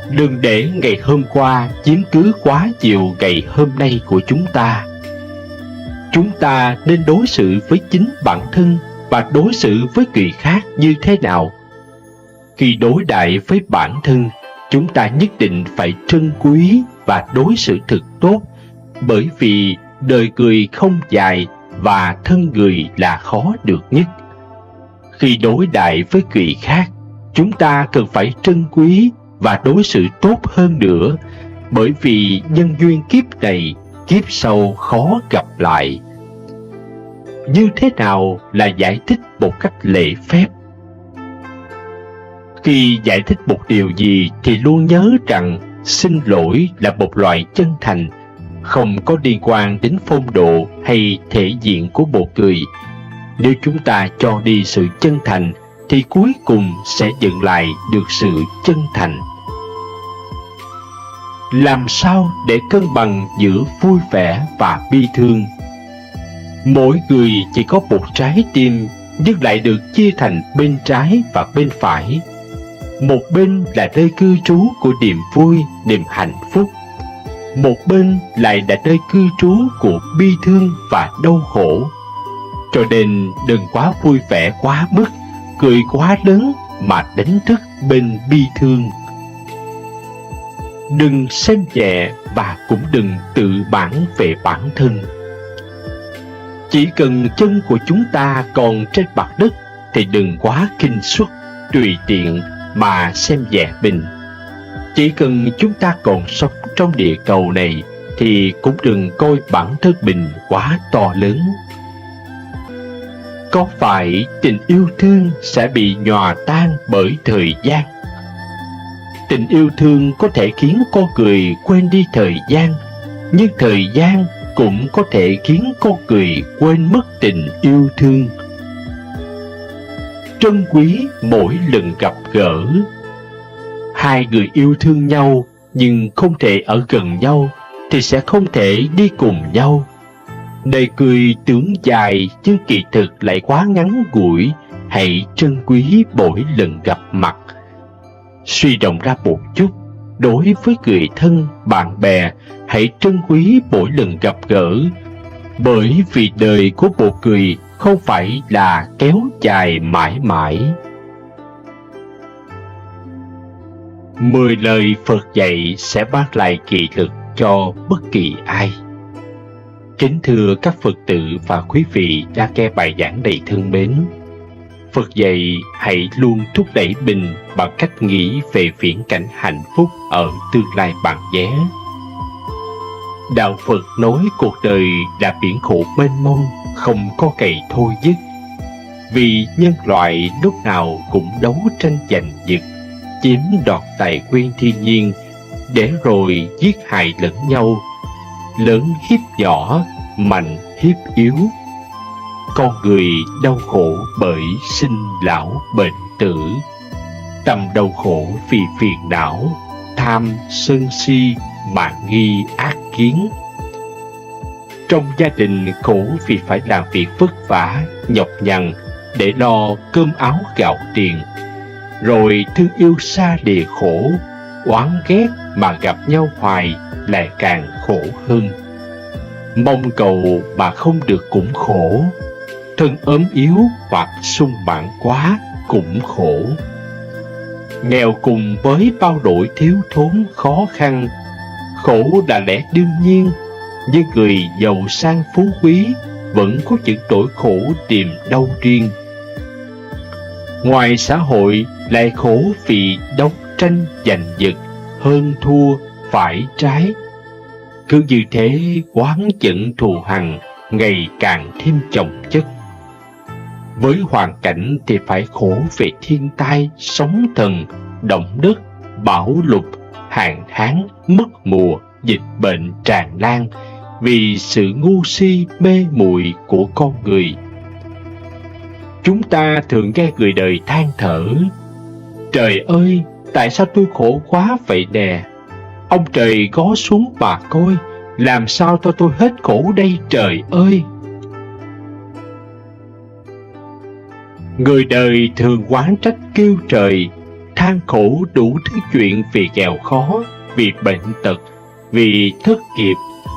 Đừng để ngày hôm qua chiếm cứ quá nhiều ngày hôm nay của chúng ta. Chúng ta nên đối xử với chính bản thân và đối xử với người khác như thế nào? Khi đối đãi với bản thân, chúng ta nhất định phải trân quý và đối xử thật tốt, bởi vì đời người không dài và thân người là khó được nhất. Khi đối đãi với người khác, chúng ta cần phải trân quý và đối xử tốt hơn nữa, bởi vì nhân duyên kiếp này, kiếp sau khó gặp lại. Như thế nào là giải thích một cách lễ phép? Khi giải thích một điều gì thì luôn nhớ rằng xin lỗi là một loại chân thành, không có liên quan đến phong độ hay thể diện của một người. Nếu chúng ta cho đi sự chân thành thì cuối cùng sẽ nhận lại được sự chân thành. Làm sao để cân bằng giữa vui vẻ và bi thương? Mỗi người chỉ có một trái tim, nhưng lại được chia thành bên trái và bên phải. Một bên là nơi cư trú của niềm vui, niềm hạnh phúc. Một bên lại là nơi cư trú của bi thương và đau khổ. Cho nên đừng quá vui vẻ quá mức, cười quá lớn mà đánh thức bên bi thương. Đừng xem nhẹ và cũng đừng tự mãn về bản thân. Chỉ cần chân của chúng ta còn trên mặt đất thì đừng quá khinh suất, tùy tiện mà xem nhẹ mình. Chỉ cần chúng ta còn sống trong địa cầu này thì cũng đừng coi bản thân mình quá to lớn. Có phải tình yêu thương sẽ bị nhòa tan bởi thời gian? Tình yêu thương có thể khiến con người quên đi thời gian, nhưng thời gian cũng có thể khiến con người quên mất tình yêu thương. Trân quý mỗi lần gặp gỡ. Hai người yêu thương nhau nhưng không thể ở gần nhau thì sẽ không thể đi cùng nhau. Đời cười tưởng dài nhưng kỳ thực lại quá ngắn ngủi. Hãy trân quý mỗi lần gặp mặt. Suy rộng ra một chút, đối với người thân, bạn bè, hãy trân quý mỗi lần gặp gỡ, bởi vì đời của một người không phải là kéo dài mãi mãi. 10 lời Phật dạy sẽ mang lại nghị lực cho bất kỳ ai. Kính thưa các Phật tử và quý vị đã nghe bài giảng đầy thương mến, Phật dạy hãy luôn thúc đẩy mình bằng cách nghĩ về viễn cảnh hạnh phúc ở tương lai bạn nhé. Đạo Phật nói cuộc đời là biển khổ mênh mông, không có ngày thôi dứt. Vì nhân loại lúc nào cũng đấu tranh giành giật, chiếm đoạt tài nguyên thiên nhiên, để rồi giết hại lẫn nhau, lớn hiếp nhỏ, mạnh hiếp yếu. Con người đau khổ bởi sinh lão bệnh tử, tâm đau khổ vì phiền não, tham sân si, mạn nghi ác kiến. Trong gia đình khổ vì phải làm việc vất vả, nhọc nhằn để lo cơm áo gạo tiền, rồi thương yêu xa lìa khổ, oán ghét mà gặp nhau hoài lại càng khổ hơn. Mong cầu mà không được cũng khổ, thân ốm yếu hoặc sung mãn quá cũng khổ. Nghèo cùng với bao nỗi thiếu thốn khó khăn, khổ là lẽ đương nhiên, nhưng người giàu sang phú quý vẫn có những nỗi khổ niềm đau riêng. Ngoài xã hội lại khổ vì đấu tranh giành giật, hơn thua, phải trái. Cứ như thế oán giận thù hằn ngày càng thêm chồng chất. Với hoàn cảnh thì phải khổ về thiên tai, sóng thần, động đất, bão lụt, hạn hán, mất mùa, dịch bệnh tràn lan vì sự ngu si mê muội của con người. Chúng ta thường nghe người đời than thở: trời ơi, tại sao tôi khổ quá vậy nè? Ông trời có xuống mà coi, làm sao cho tôi hết khổ đây trời ơi? Người đời thường oán trách kêu trời, than khổ đủ thứ chuyện vì nghèo khó, vì bệnh tật, vì thất nghiệp,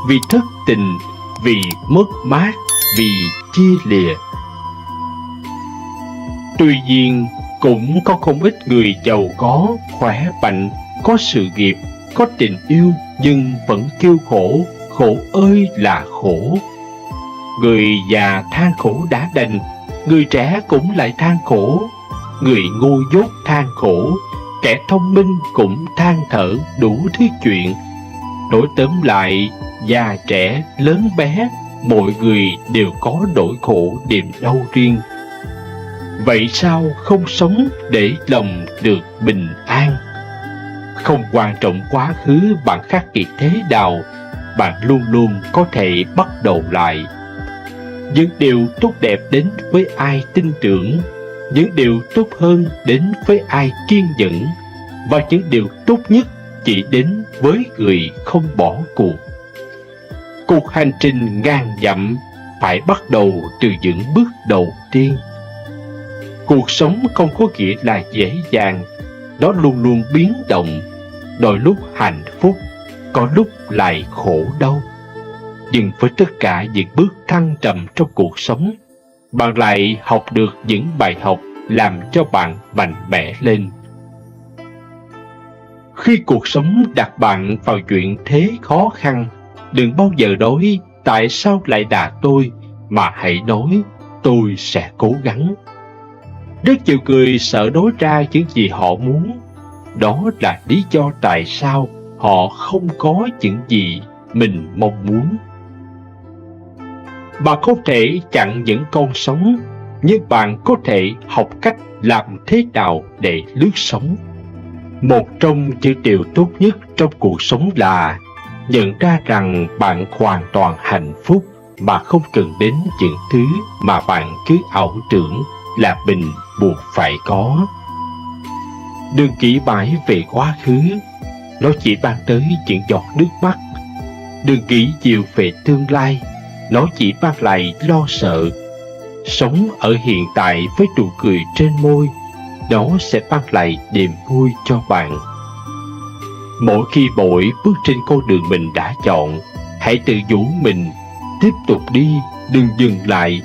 vì thất tình, vì mất mát, vì chia lìa. Tuy nhiên, cũng có không ít người giàu có, khỏe mạnh, có sự nghiệp, có tình yêu nhưng vẫn kêu khổ, khổ ơi là khổ. Người già than khổ đã đành, người trẻ cũng lại than khổ. Người ngu dốt than khổ, kẻ thông minh cũng than thở đủ thứ chuyện. Nói tóm lại, già trẻ, lớn bé, mọi người đều có nỗi khổ niềm đau riêng. Vậy sao không sống để lòng được bình an? Không quan trọng quá khứ bạn khắc nghiệt thế nào, bạn luôn luôn có thể bắt đầu lại. Những điều tốt đẹp đến với ai tin tưởng, những điều tốt hơn đến với ai kiên nhẫn, và những điều tốt nhất chỉ đến với người không bỏ cuộc. Cuộc hành trình ngàn dặm phải bắt đầu từ những bước đầu tiên. Cuộc sống không có nghĩa là dễ dàng, nó luôn luôn biến động, đôi lúc hạnh phúc, có lúc lại khổ đau. Nhưng với tất cả những bước thăng trầm trong cuộc sống, bạn lại học được những bài học làm cho bạn mạnh mẽ lên. Khi cuộc sống đặt bạn vào chuyện thế khó khăn, đừng bao giờ nói tại sao lại là tôi, mà hãy nói tôi sẽ cố gắng. Rất nhiều người sợ nói ra những gì họ muốn. Đó là lý do tại sao họ không có những gì mình mong muốn. Bạn không thể chặn những con sóng, nhưng bạn có thể học cách làm thế nào để lướt sóng. Một trong những điều tốt nhất trong cuộc sống là nhận ra rằng bạn hoàn toàn hạnh phúc mà không cần đến những thứ mà bạn cứ ảo tưởng là mình buộc phải có. Đừng nghĩ mãi về quá khứ, nó chỉ mang tới những giọt nước mắt. Đừng nghĩ nhiều về tương lai, nó chỉ mang lại lo sợ. Sống ở hiện tại với nụ cười trên môi, nó sẽ mang lại niềm vui cho bạn. Mỗi khi mỗi bước trên con đường mình đã chọn, hãy tự nhủ mình tiếp tục đi, đừng dừng lại.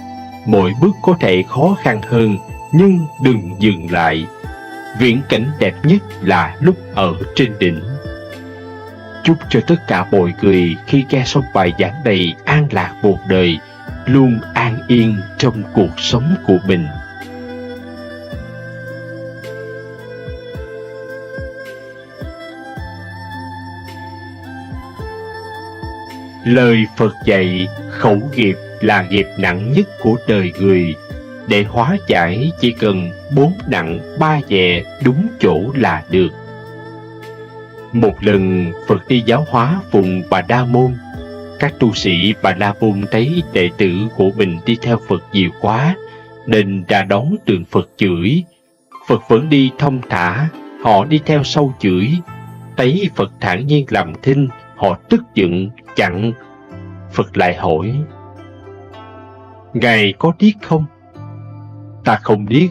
Mỗi bước có thể khó khăn hơn, nhưng đừng dừng lại. Viễn cảnh đẹp nhất là lúc ở trên đỉnh. Chúc cho tất cả mọi người khi nghe xong bài giảng này an lạc một đời, luôn an yên trong cuộc sống của mình. Lời Phật dạy, khẩu nghiệp là nghiệp nặng nhất của đời người. Để hóa giải chỉ cần 4 nặng 3 nhẹ đúng chỗ là được. Một lần Phật đi giáo hóa vùng Bà La Môn. Các tu sĩ Bà La Môn thấy đệ tử của mình đi theo Phật nhiều quá, nên ra đón tượng Phật chửi. Phật vẫn đi thông thả, họ đi theo sau chửi. Thấy Phật thản nhiên làm thinh, họ tức giận chặn. Phật lại hỏi: Ngài có điếc không? Ta không điếc.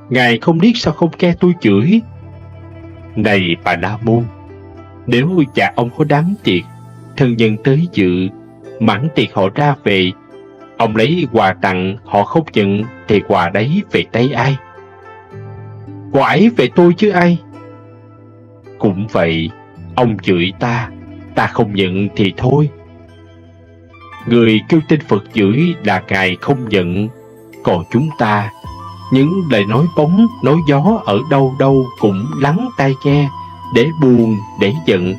Ngài không điếc sao không nghe tôi chửi? Này Bà La Môn, nếu cha ông có đám tiệc, thân nhân tới dự, mãn tiệc họ ra về, ông lấy quà tặng họ không nhận, thì quà đấy về tay ai? Quà ấy về tôi chứ ai? Cũng vậy, ông chửi ta, ta không nhận thì thôi. Người kêu tên Phật chửi là Ngài không giận. Còn chúng ta, những lời nói bóng, nói gió ở đâu đâu cũng lắng tai nghe, để buồn, để giận.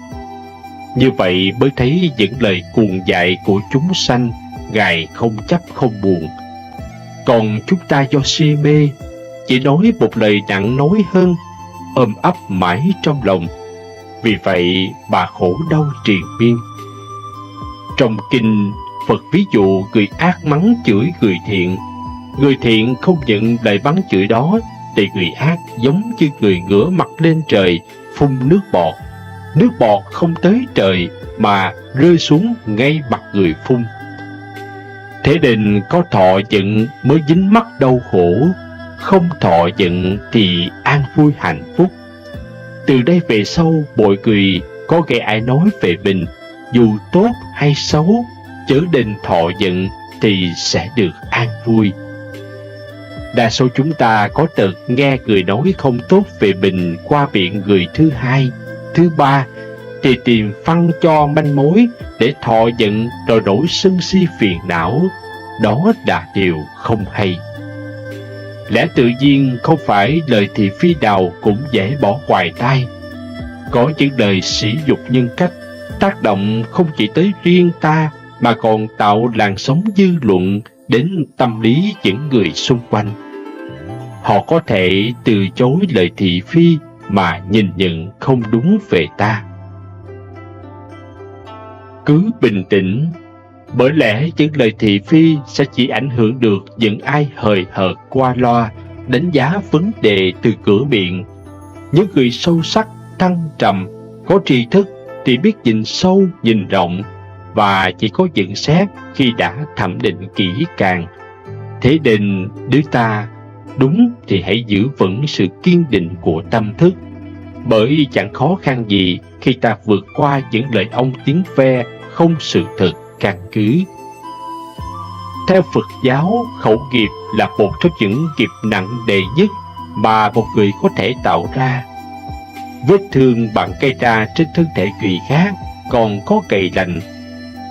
Như vậy mới thấy những lời cuồng dại của chúng sanh, Ngài không chấp không buồn. Còn chúng ta do si mê, chỉ nói một lời nặng nói hơn, ôm ấp mãi trong lòng. Vì vậy mà khổ đau triền miên. Trong kinh, Phật ví dụ người ác mắng chửi người thiện. Người thiện không nhận lời mắng chửi đó, thì người ác giống như người ngửa mặt lên trời, phun nước bọt. Nước bọt không tới trời mà rơi xuống ngay mặt người phun. Thế nên có thọ giận mới dính mắc đau khổ, không thọ giận thì an vui hạnh phúc. Từ đây về sau, mọi người có nghe ai nói về mình, dù tốt hay xấu, chớ nên thọ giận thì sẽ được an vui. Đa số chúng ta có tật nghe người nói không tốt về mình qua miệng người thứ hai, thứ ba, thì tìm phăng cho manh mối để thọ giận rồi nổi sân si phiền não. Đó là điều không hay. Lẽ tự nhiên không phải lời thị phi nào cũng dễ bỏ ngoài tai. Có những lời sỉ nhục nhân cách, tác động không chỉ tới riêng ta mà còn tạo làn sóng dư luận đến tâm lý những người xung quanh. Họ có thể từ chối lời thị phi mà nhìn nhận không đúng về ta. Cứ bình tĩnh, bởi lẽ những lời thị phi sẽ chỉ ảnh hưởng được những ai hời hợt qua loa, đánh giá vấn đề từ cửa miệng. Những người sâu sắc, thăng trầm, có tri thức thì biết nhìn sâu, nhìn rộng, và chỉ có nhận xét khi đã thẩm định kỹ càng. Thế nên nếu ta đúng thì hãy giữ vững sự kiên định của tâm thức, bởi chẳng khó khăn gì khi ta vượt qua những lời ong tiếng ve không sự thật căn cứ. Theo Phật giáo, khẩu nghiệp là một trong những nghiệp nặng nề nhất mà một người có thể tạo ra. Vết thương bạn gây ra trên thân thể người khác còn có cày lành,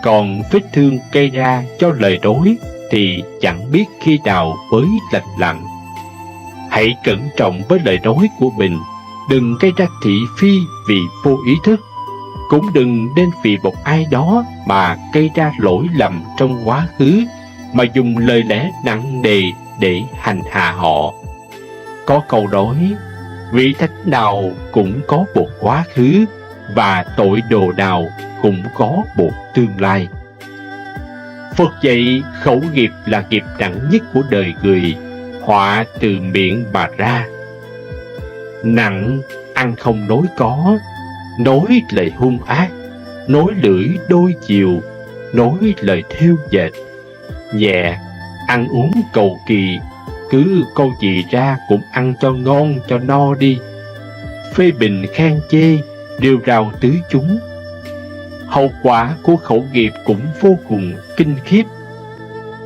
còn vết thương gây ra cho lời nói thì chẳng biết khi nào mới lành lặn. Hãy cẩn trọng với lời nói của mình, đừng gây ra thị phi vì vô ý thức, cũng đừng nên vì một ai đó mà gây ra lỗi lầm trong quá khứ mà dùng lời lẽ nặng nề để hành hạ họ. Có câu nói, vị thánh nào cũng có một quá khứ và tội đồ nào cũng có một tương lai. Phật dạy khẩu nghiệp là nghiệp nặng nhất của đời người, họa từ miệng mà ra. Nặng, ăn không nói có, nói lời hung ác, nói lưỡi đôi chiều, nói lời thêu dệt. Nhẹ, ăn uống cầu kỳ, cứ câu gì ra cũng ăn cho ngon cho no đi. Phê bình khen chê, rêu rao tứ chúng. Hậu quả của khẩu nghiệp cũng vô cùng kinh khiếp.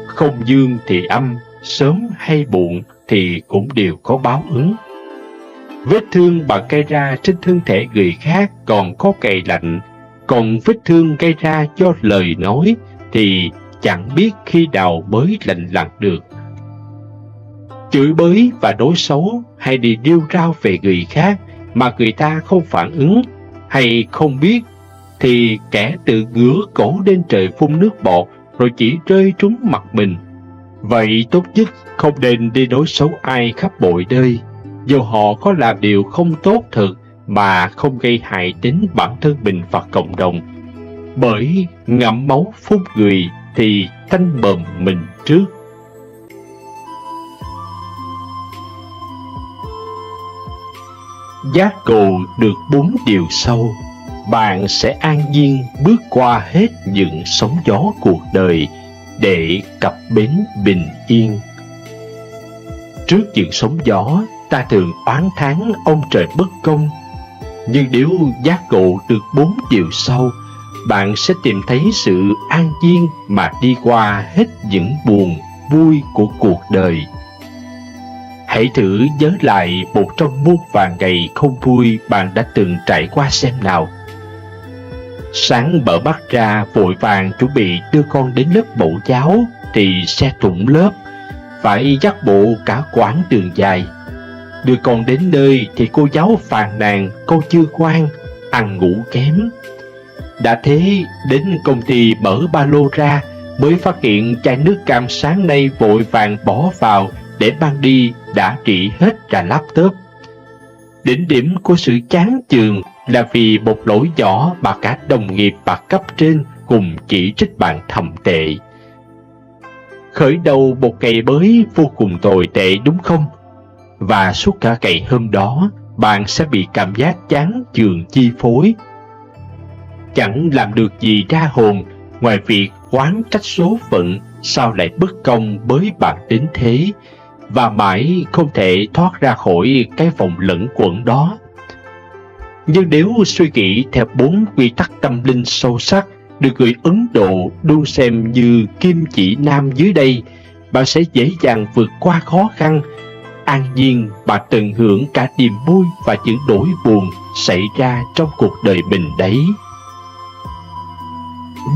Không dương thì âm, sớm hay muộn thì cũng đều có báo ứng. Vết thương bạn gây ra trên thân thể người khác còn có cày lạnh, còn vết thương gây ra do lời nói thì chẳng biết khi nào mới lành lặn được. Chửi bới và nói xấu hay đi rêu rao về người khác mà người ta không phản ứng hay không biết, thì kẻ tự ngửa cổ lên trời phun nước bọt rồi chỉ rơi trúng mặt mình. Vậy tốt nhất không nên đi nói xấu ai khắp mọi nơi, dù họ có làm điều không tốt thật mà không gây hại đến bản thân mình và cộng đồng. Bởi ngậm máu phun người thì tanh bờm mình trước. Giác ngộ được 4 điều sau, bạn sẽ an nhiên bước qua hết những sóng gió cuộc đời để cập bến bình yên. Trước những sóng gió, ta thường oán thán ông trời bất công. Nhưng nếu giác ngộ được 4 điều sau, bạn sẽ tìm thấy sự an nhiên mà đi qua hết những buồn, vui của cuộc đời. Hãy thử nhớ lại một trong muôn vàn ngày không vui bạn đã từng trải qua xem nào. Sáng mở mắt ra vội vàng chuẩn bị đưa con đến lớp mẫu giáo thì xe thủng lớp, phải dắt bộ cả quãng đường dài. Đưa con đến nơi thì cô giáo phàn nàn con chưa ngoan, ăn ngủ kém. Đã thế đến công ty mở ba lô ra mới phát hiện chai nước cam sáng nay vội vàng bỏ vào để mang đi đã trị hết cả laptop. Đỉnh điểm của sự chán chường là vì một lỗi nhỏ mà cả đồng nghiệp và cấp trên cùng chỉ trích bạn thậm tệ. Khởi đầu một ngày mới vô cùng tồi tệ đúng không? Và suốt cả ngày hôm đó, bạn sẽ bị cảm giác chán chường chi phối. Chẳng làm được gì ra hồn ngoài việc oán trách số phận sao lại bất công với bạn đến thế, và mãi không thể thoát ra khỏi cái vòng lẩn quẩn đó. Nhưng nếu suy nghĩ theo 4 quy tắc tâm linh sâu sắc được người Ấn Độ luôn xem như kim chỉ nam dưới đây, bạn sẽ dễ dàng vượt qua khó khăn, an nhiên và tận hưởng cả niềm vui và những nỗi buồn xảy ra trong cuộc đời mình đấy.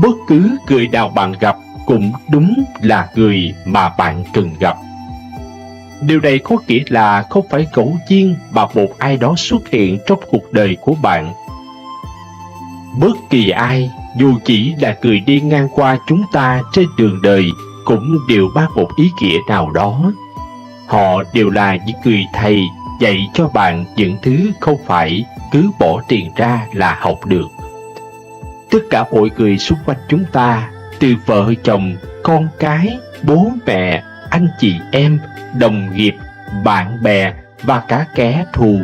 Bất cứ người nào bạn gặp cũng đúng là người mà bạn cần gặp. Điều này có nghĩa là không phải ngẫu nhiên mà một ai đó xuất hiện trong cuộc đời của bạn. Bất kỳ ai, dù chỉ là người đi ngang qua chúng ta trên đường đời, cũng đều mang một ý nghĩa nào đó. Họ đều là những người thầy dạy cho bạn những thứ không phải cứ bỏ tiền ra là học được. Tất cả mọi người xung quanh chúng ta, từ vợ chồng, con cái, bố mẹ, anh chị em, đồng nghiệp, bạn bè và cả kẻ thù,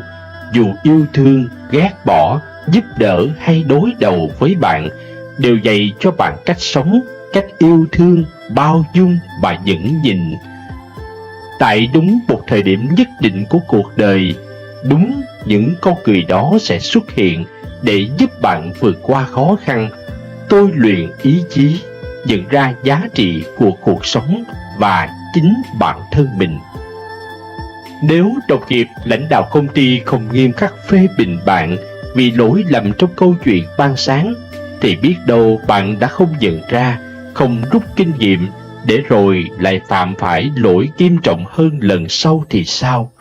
dù yêu thương, ghét bỏ, giúp đỡ hay đối đầu với bạn, đều dạy cho bạn cách sống, cách yêu thương, bao dung và nhẫn nhịn. Tại đúng một thời điểm nhất định của cuộc đời, đúng những con người đó sẽ xuất hiện để giúp bạn vượt qua khó khăn, tôi luyện ý chí, nhận ra giá trị của cuộc sống và chính bản thân mình. Nếu đồng nghiệp, lãnh đạo công ty không nghiêm khắc phê bình bạn vì lỗi lầm trong câu chuyện ban sáng, thì biết đâu bạn đã không nhận ra, không rút kinh nghiệm, để rồi lại phạm phải lỗi nghiêm trọng hơn lần sau thì sao?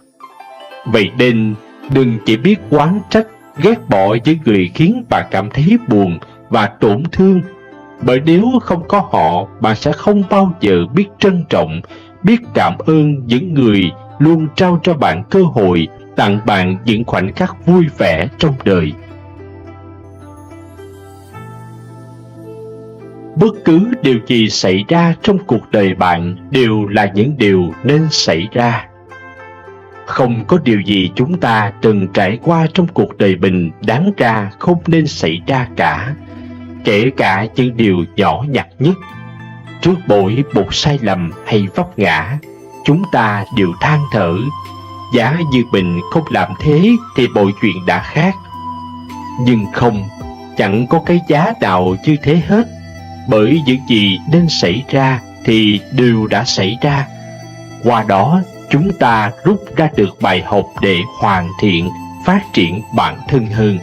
Vậy nên đừng chỉ biết oán trách, ghét bỏ những người khiến bạn cảm thấy buồn và tổn thương, bởi nếu không có họ, bạn sẽ không bao giờ biết trân trọng, biết cảm ơn những người luôn trao cho bạn cơ hội, tặng bạn những khoảnh khắc vui vẻ trong đời. Bất cứ điều gì xảy ra trong cuộc đời bạn đều là những điều nên xảy ra. Không có điều gì chúng ta từng trải qua trong cuộc đời mình đáng ra không nên xảy ra cả, kể cả những điều nhỏ nhặt nhất. Trước mỗi một sai lầm hay vấp ngã, chúng ta đều than thở, giá như mình không làm thế thì mọi chuyện đã khác. Nhưng không, chẳng có cái giá nào như thế hết, bởi những gì nên xảy ra thì đều đã xảy ra. Qua đó, chúng ta rút ra được bài học để hoàn thiện, phát triển bản thân hơn.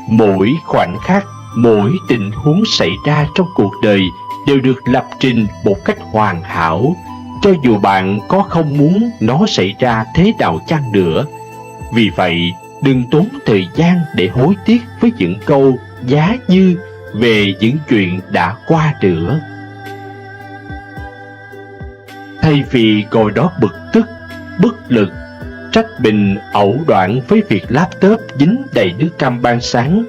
Mỗi khoảnh khắc, mỗi tình huống xảy ra trong cuộc đời đều được lập trình một cách hoàn hảo, cho dù bạn có không muốn nó xảy ra thế nào chăng nữa. Vì vậy, đừng tốn thời gian để hối tiếc với những câu giá như về những chuyện đã qua nữa. Thay vì ngồi đó bực tức, bất lực, trách mình ẩu đoán với việc laptop dính đầy nước cam ban sáng,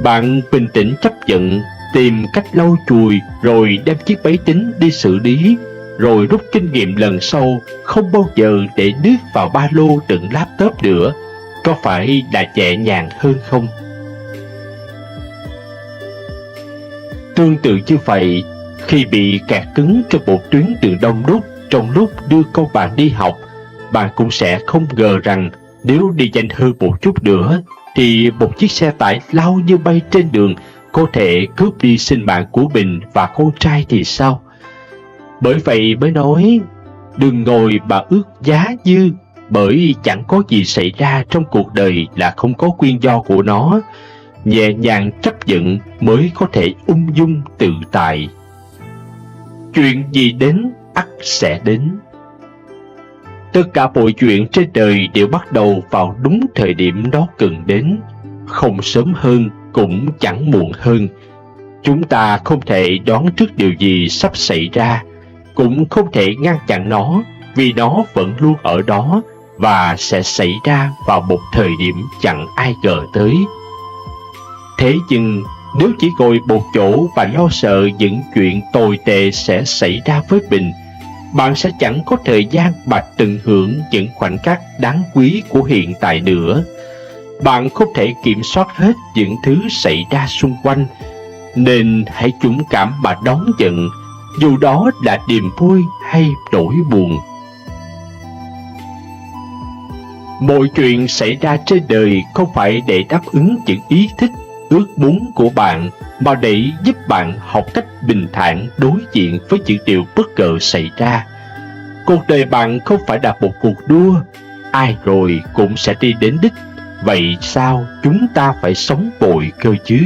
bạn bình tĩnh chấp nhận, tìm cách lau chùi rồi đem chiếc máy tính đi xử lý, rồi rút kinh nghiệm lần sau không bao giờ để nước vào ba lô đựng laptop nữa. Có phải là nhẹ nhàng hơn không? Tương tự như vậy, khi bị kẹt cứng trên một tuyến đường đông đúc trong lúc đưa con bạn đi học, bạn cũng sẽ không ngờ rằng nếu đi nhanh hơn một chút nữa thì một chiếc xe tải lao như bay trên đường có thể cướp đi sinh mạng của mình và con trai thì sao? Bởi vậy mới nói, đừng ngồi mà ước giá như, bởi chẳng có gì xảy ra trong cuộc đời là không có nguyên do của nó. nhẹ nhàng chấp nhận mới có thể ung dung tự tại. Chuyện gì đến, ắt sẽ đến. Tất cả mọi chuyện trên đời đều bắt đầu vào đúng thời điểm nó cần đến, không sớm hơn cũng chẳng muộn hơn. Chúng ta không thể đoán trước điều gì sắp xảy ra, cũng không thể ngăn chặn nó, vì nó vẫn luôn ở đó và sẽ xảy ra vào một thời điểm chẳng ai ngờ tới. Thế nhưng nếu chỉ ngồi một chỗ và lo sợ những chuyện tồi tệ sẽ xảy ra với mình, bạn sẽ chẳng có thời gian mà tận hưởng những khoảnh khắc đáng quý của hiện tại nữa. Bạn không thể kiểm soát hết những thứ xảy ra xung quanh, nên hãy dũng cảm mà đón nhận, dù đó là niềm vui hay nỗi buồn. Mọi chuyện xảy ra trên đời không phải để đáp ứng những ý thích, ước muốn của bạn, mà để giúp bạn học cách bình thản đối diện với những điều bất ngờ xảy ra. Cuộc đời bạn không phải là một cuộc đua, ai rồi cũng sẽ đi đến đích, vậy sao chúng ta phải sống vội cơ chứ?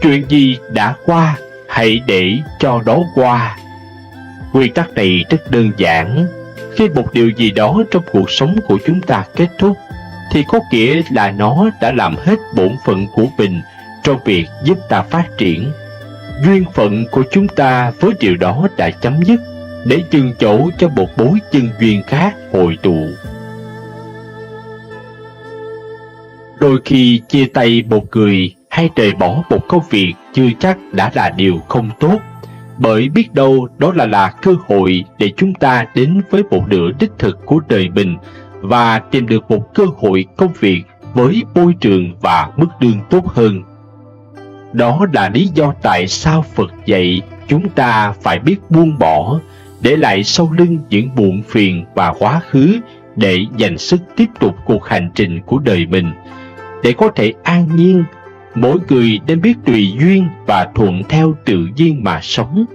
Chuyện gì đã qua, hãy để cho nó qua. Nguyên tắc này rất đơn giản. Khi một điều gì đó trong cuộc sống của chúng ta kết thúc, thì có nghĩa là nó đã làm hết bổn phận của mình trong việc giúp ta phát triển. Duyên phận của chúng ta với điều đó đã chấm dứt, để chừng chỗ cho một mối nhân duyên khác hội tụ. Đôi khi chia tay một người hay rời bỏ một công việc chưa chắc đã là điều không tốt, bởi biết đâu đó là cơ hội để chúng ta đến với một nửa đích thực của đời mình và tìm được một cơ hội công việc với môi trường và mức lương tốt hơn. Đó là lý do tại sao Phật dạy chúng ta phải biết buông bỏ, để lại sau lưng những muộn phiền và quá khứ để dành sức tiếp tục cuộc hành trình của đời mình. Để có thể an nhiên, mỗi người nên biết tùy duyên và thuận theo tự nhiên mà sống.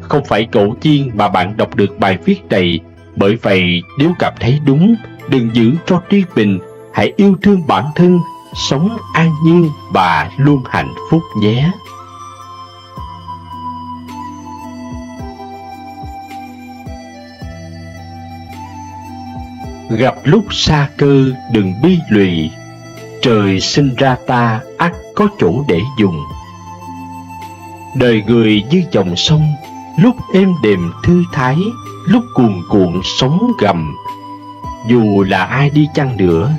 Không phải ngẫu nhiên mà bạn đọc được bài viết này, bởi vậy nếu cảm thấy đúng, đừng giữ cho riêng mình, hãy yêu thương bản thân, sống an nhiên và luôn hạnh phúc nhé. Gặp lúc sa cơ đừng bi lụy, trời sinh ra ta ắt có chỗ để dùng. Đời người như dòng sông, lúc êm đềm thư thái, lúc cuồn cuộn sóng gầm. Dù là ai đi chăng nữa,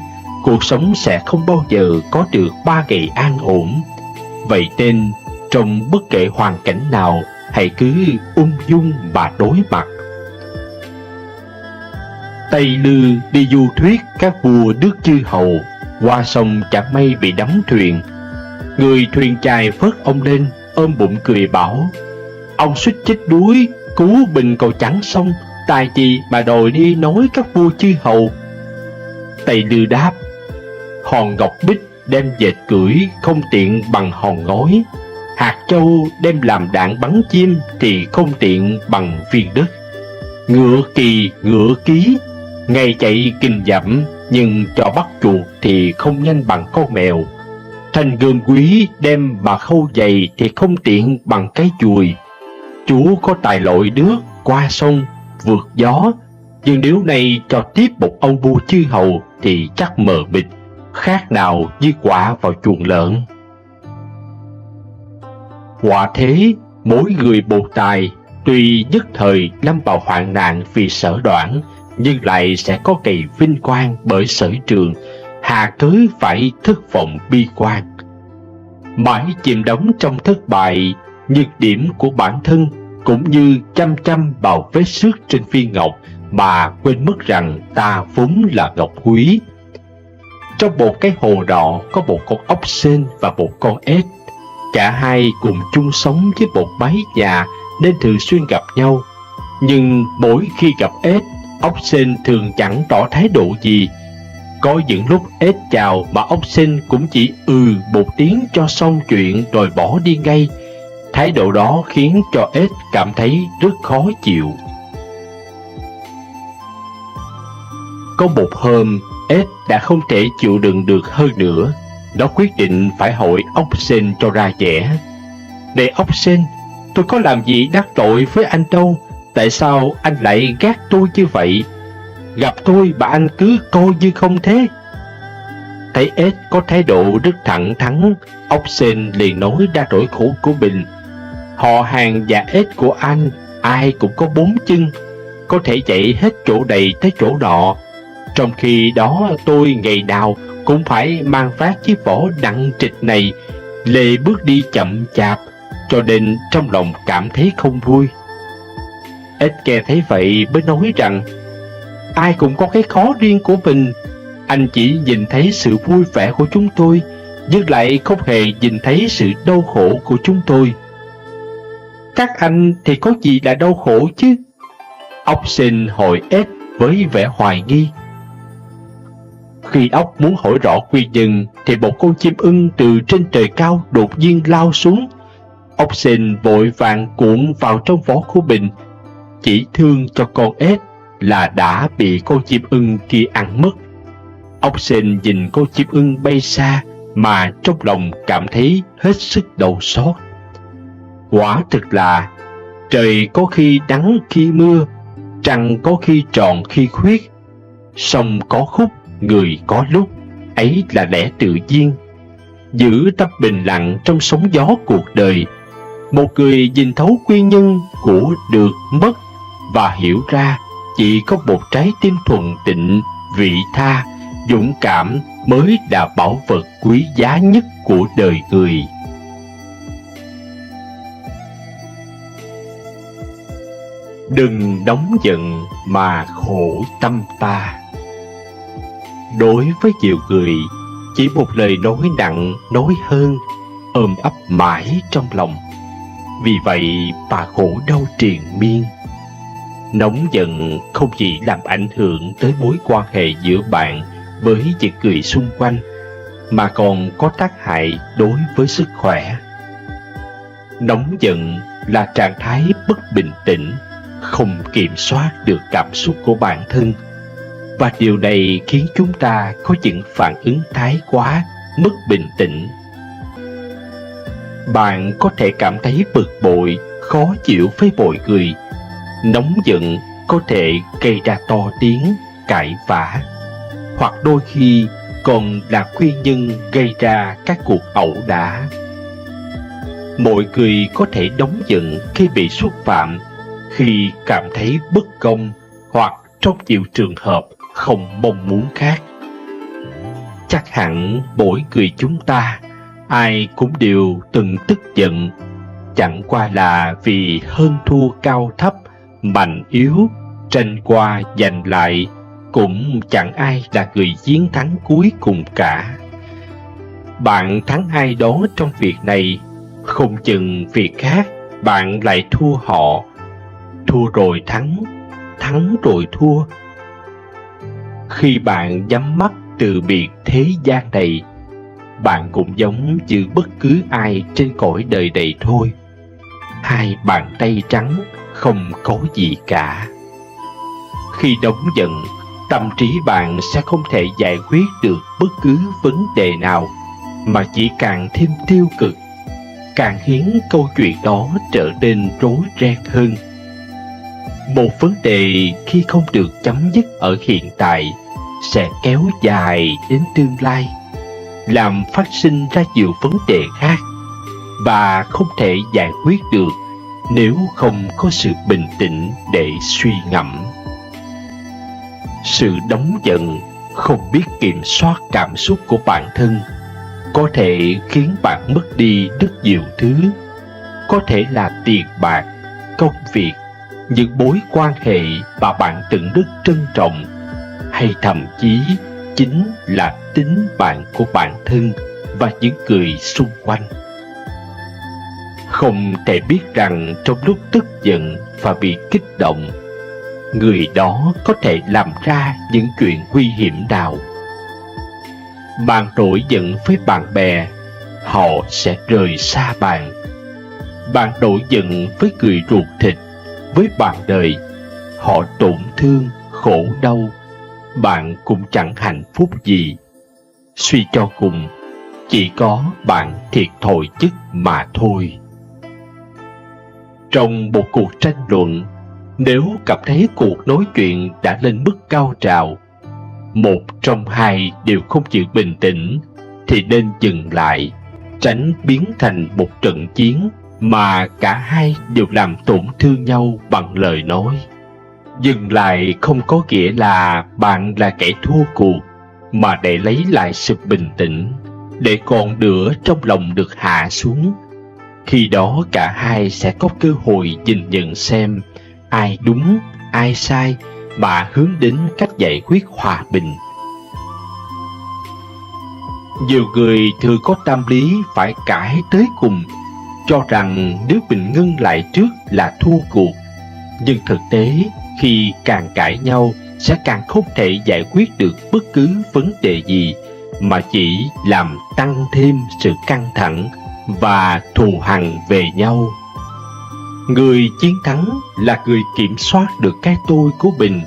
cuộc sống sẽ không bao giờ có được 3 ngày an ổn. Vậy nên trong bất kể hoàn cảnh nào, hãy cứ ung dung mà đối mặt. Tây Lư đi du thuyết các vua nước chư hầu, qua sông chẳng may bị đắm thuyền. Người thuyền chài vớt ông lên, ôm bụng cười bảo: ông suýt chết đuối, cứu bình cầu chẳng xong, tài gì mà đòi đi nói các vua chư hầu. Tây Lư đáp: hòn ngọc bích đem dệt cưỡi không tiện bằng hòn ngói, hạt châu đem làm đạn bắn chim thì không tiện bằng viên đất. Ngựa kỳ ngựa ký, ngày chạy kinh dặm, nhưng cho bắt chuột thì không nhanh bằng con mèo. Thanh gươm quý đem mà khâu dày thì không tiện bằng cái chùi. Chú có tài lội nước qua sông vượt gió, nhưng nếu nay cho tiếp một ông vua chư hầu thì chắc mờ mịt, khác nào như quả vào chuồng lợn. Quả thế, mỗi người một tài, tuy nhất thời lâm vào hoạn nạn vì sở đoản, nhưng lại sẽ có ngày vinh quang bởi sở trường, hà cớ phải thất vọng bi quan. Mãi chìm đắm trong thất bại, nhược điểm của bản thân cũng như chăm chăm vào vết xước trên viên ngọc mà quên mất rằng ta vốn là ngọc quý. Trong một cái hồ đỏ có một con ốc sên và một con ếch. Cả hai cùng chung sống với một mái nhà nên thường xuyên gặp nhau. Nhưng mỗi khi gặp ếch, ốc sên thường chẳng tỏ thái độ gì. Có những lúc ếch chào mà ốc sên cũng chỉ một tiếng cho xong chuyện rồi bỏ đi ngay. Thái độ đó khiến cho ếch cảm thấy rất khó chịu. Có một hôm, ếch đã không thể chịu đựng được hơn nữa. Nó quyết định phải hỏi ốc sên cho ra vẻ. Này ốc sên, tôi có làm gì đắc tội với anh đâu, tại sao anh lại ghét tôi như vậy? Gặp tôi mà anh cứ coi như không thế. Thấy ếch có thái độ rất thẳng thắn, ốc sên liền nói ra nỗi khổ của mình. Họ hàng và ếch của anh ai cũng có 4 chân, có thể chạy hết chỗ này tới chỗ nọ. Trong khi đó tôi ngày nào cũng phải mang vác chiếc vỏ nặng trịch này, lê bước đi chậm chạp, cho nên trong lòng cảm thấy không vui. Ếch nghe thấy vậy mới nói rằng, ai cũng có cái khó riêng của mình. Anh chỉ nhìn thấy sự vui vẻ của chúng tôi, nhưng lại không hề nhìn thấy sự đau khổ của chúng tôi. Các anh thì có gì là đau khổ chứ? Ốc sên hỏi ếch với vẻ hoài nghi. Khi ốc muốn hỏi rõ nguyên nhân thì một con chim ưng từ trên trời cao đột nhiên lao xuống. Ốc sên vội vàng cuộn vào trong vỏ của mình, chỉ thương cho con ếch là đã bị con chim ưng kia ăn mất. Ốc sên nhìn con chim ưng bay xa mà trong lòng cảm thấy hết sức đau xót. Quả thực là trời có khi nắng khi mưa, trăng có khi tròn khi khuyết, sông có khúc, người có lúc, ấy là lẽ tự nhiên. Giữ tâm bình lặng trong sóng gió cuộc đời, một người nhìn thấu nguyên nhân của được mất và hiểu ra chỉ có một trái tim thuần tịnh, vị tha, dũng cảm mới là bảo vật quý giá nhất của đời người. Đừng nóng giận mà khổ tâm ta. Đối với nhiều người, chỉ một lời nói nặng nói hơn, ôm ấp mãi trong lòng. Vì vậy mà khổ đau triền miên. Nóng giận không chỉ làm ảnh hưởng tới mối quan hệ giữa bạn với những người xung quanh, mà còn có tác hại đối với sức khỏe. Nóng giận là trạng thái bất bình tĩnh, không kiểm soát được cảm xúc của bản thân, và điều này khiến chúng ta có những phản ứng thái quá, mất bình tĩnh. Bạn có thể cảm thấy bực bội, khó chịu với mọi người. Nóng giận có thể gây ra to tiếng, cãi vã, hoặc đôi khi còn là nguyên nhân gây ra các cuộc ẩu đả. Mọi người có thể nóng giận khi bị xúc phạm, khi cảm thấy bất công, hoặc trong nhiều trường hợp không mong muốn khác. Chắc hẳn mỗi người chúng ta, ai cũng đều từng tức giận, chẳng qua là vì hơn thua cao thấp, mạnh yếu, tranh qua giành lại, cũng chẳng ai là người chiến thắng cuối cùng cả. Bạn thắng ai đó trong việc này, không chừng việc khác bạn lại thua họ. Thua rồi thắng, thắng rồi thua. Khi bạn nhắm mắt từ biệt thế gian này, bạn cũng giống như bất cứ ai trên cõi đời này thôi. Hai bàn tay trắng, không có gì cả. Khi nóng giận, tâm trí bạn sẽ không thể giải quyết được bất cứ vấn đề nào, mà chỉ càng thêm tiêu cực, càng khiến câu chuyện đó trở nên rối ren hơn. Một vấn đề khi không được chấm dứt ở hiện tại sẽ kéo dài đến tương lai, làm phát sinh ra nhiều vấn đề khác, và không thể giải quyết được nếu không có sự bình tĩnh để suy ngẫm. Sự nóng giận, không biết kiểm soát cảm xúc của bản thân, có thể khiến bạn mất đi rất nhiều thứ. Có thể là tiền bạc, công việc, những mối quan hệ mà bạn từng rất trân trọng, hay thậm chí chính là tính mạng của bản thân và những người xung quanh. Không thể biết rằng trong lúc tức giận và bị kích động, người đó có thể làm ra những chuyện nguy hiểm nào. Bạn nổi giận với bạn bè, họ sẽ rời xa bạn. Bạn nổi giận với người ruột thịt, với bạn đời, họ tổn thương, khổ đau, bạn cũng chẳng hạnh phúc gì. Suy cho cùng, chỉ có bạn thiệt thòi chức mà thôi. Trong một cuộc tranh luận, nếu cảm thấy cuộc nói chuyện đã lên mức cao trào, một trong hai đều không chịu bình tĩnh, thì nên dừng lại, tránh biến thành một trận chiến mà cả hai đều làm tổn thương nhau bằng lời nói. Dừng lại không có nghĩa là bạn là kẻ thua cuộc, mà để lấy lại sự bình tĩnh, để ngọn lửa trong lòng được hạ xuống. Khi đó cả hai sẽ có cơ hội nhìn nhận xem ai đúng, ai sai, mà hướng đến cách giải quyết hòa bình. Nhiều người thường có tâm lý phải cãi tới cùng, cho rằng nếu mình ngưng lại trước là thua cuộc. Nhưng thực tế, khi càng cãi nhau sẽ càng không thể giải quyết được bất cứ vấn đề gì, mà chỉ làm tăng thêm sự căng thẳng và thù hằn về nhau. Người chiến thắng là người kiểm soát được cái tôi của mình,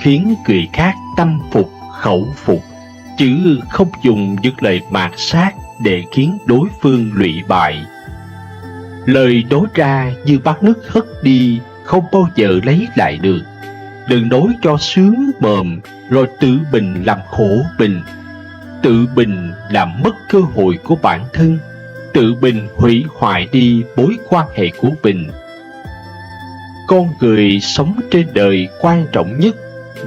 khiến người khác tâm phục khẩu phục, chứ không dùng những lời mạt sát để khiến đối phương lụy bại. Lời nói ra như bát nước hất đi, không bao giờ lấy lại được. Đừng nói cho sướng mồm rồi tự mình làm khổ mình, tự mình làm mất cơ hội của bản thân, tự mình hủy hoại đi mối quan hệ của mình. Con người sống trên đời quan trọng nhất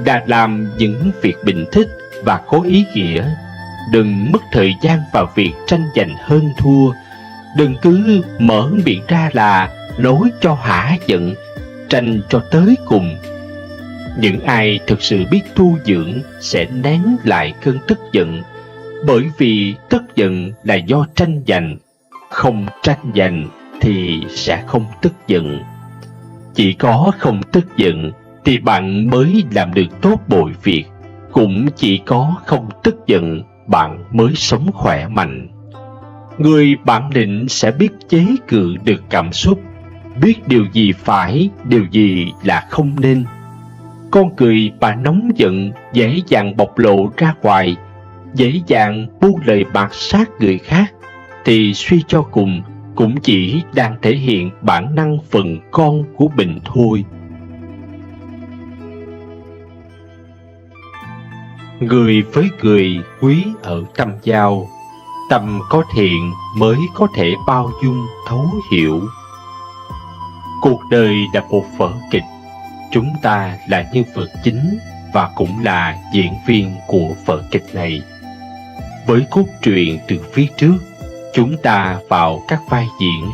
là làm những việc mình thích và có ý nghĩa. Đừng mất thời gian vào việc tranh giành hơn thua. Đừng cứ mở miệng ra là nói cho hả giận, tranh cho tới cùng. Những ai thực sự biết tu dưỡng sẽ nén lại cơn tức giận, bởi vì tức giận là do tranh giành. Không tranh giành thì sẽ không tức giận. Chỉ có không tức giận thì bạn mới làm được tốt bội việc. Cũng chỉ có không tức giận bạn mới sống khỏe mạnh. Người bản lĩnh sẽ biết chế cự được cảm xúc, biết điều gì phải, điều gì là không nên. Con người mà nóng giận dễ dàng bộc lộ ra ngoài, dễ dàng buông lời mạt sát người khác, thì suy cho cùng cũng chỉ đang thể hiện bản năng phần con của mình thôi. Người với người quý ở tâm giao, tâm có thiện mới có thể bao dung thấu hiểu. Cuộc đời là một vở kịch, chúng ta là nhân vật chính và cũng là diễn viên của vở kịch này. Với cốt truyện từ phía trước, chúng ta vào các vai diễn,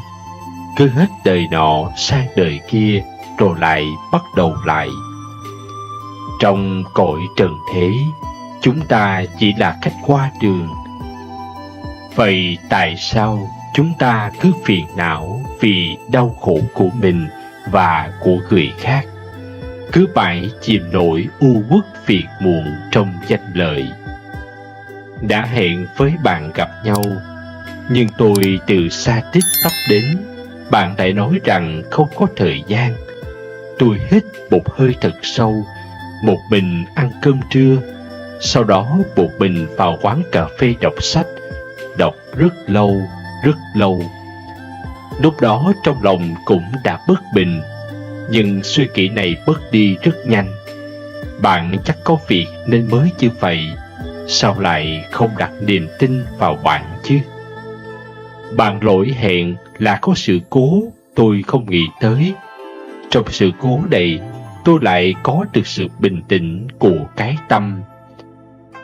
cứ hết đời nọ sang đời kia rồi lại bắt đầu lại. Trong cõi trần thế, chúng ta chỉ là khách qua đường. Vậy tại sao chúng ta cứ phiền não vì đau khổ của mình và của người khác, cứ mãi chìm nổi u uất phiền muộn trong danh lợi? Đã hẹn với bạn gặp nhau, nhưng tôi từ xa tít tắp đến, bạn lại nói rằng không có thời gian. Tôi hít một hơi thật sâu, một mình ăn cơm trưa, sau đó một mình vào quán cà phê đọc sách, đọc rất lâu. Lúc đó trong lòng cũng đã bất bình, nhưng suy nghĩ này bớt đi rất nhanh. Bạn chắc có việc nên mới như vậy, sao lại không đặt niềm tin vào bạn chứ? Bạn lỗi hẹn là có sự cố tôi không nghĩ tới. Trong sự cố này, tôi lại có được sự bình tĩnh của cái tâm.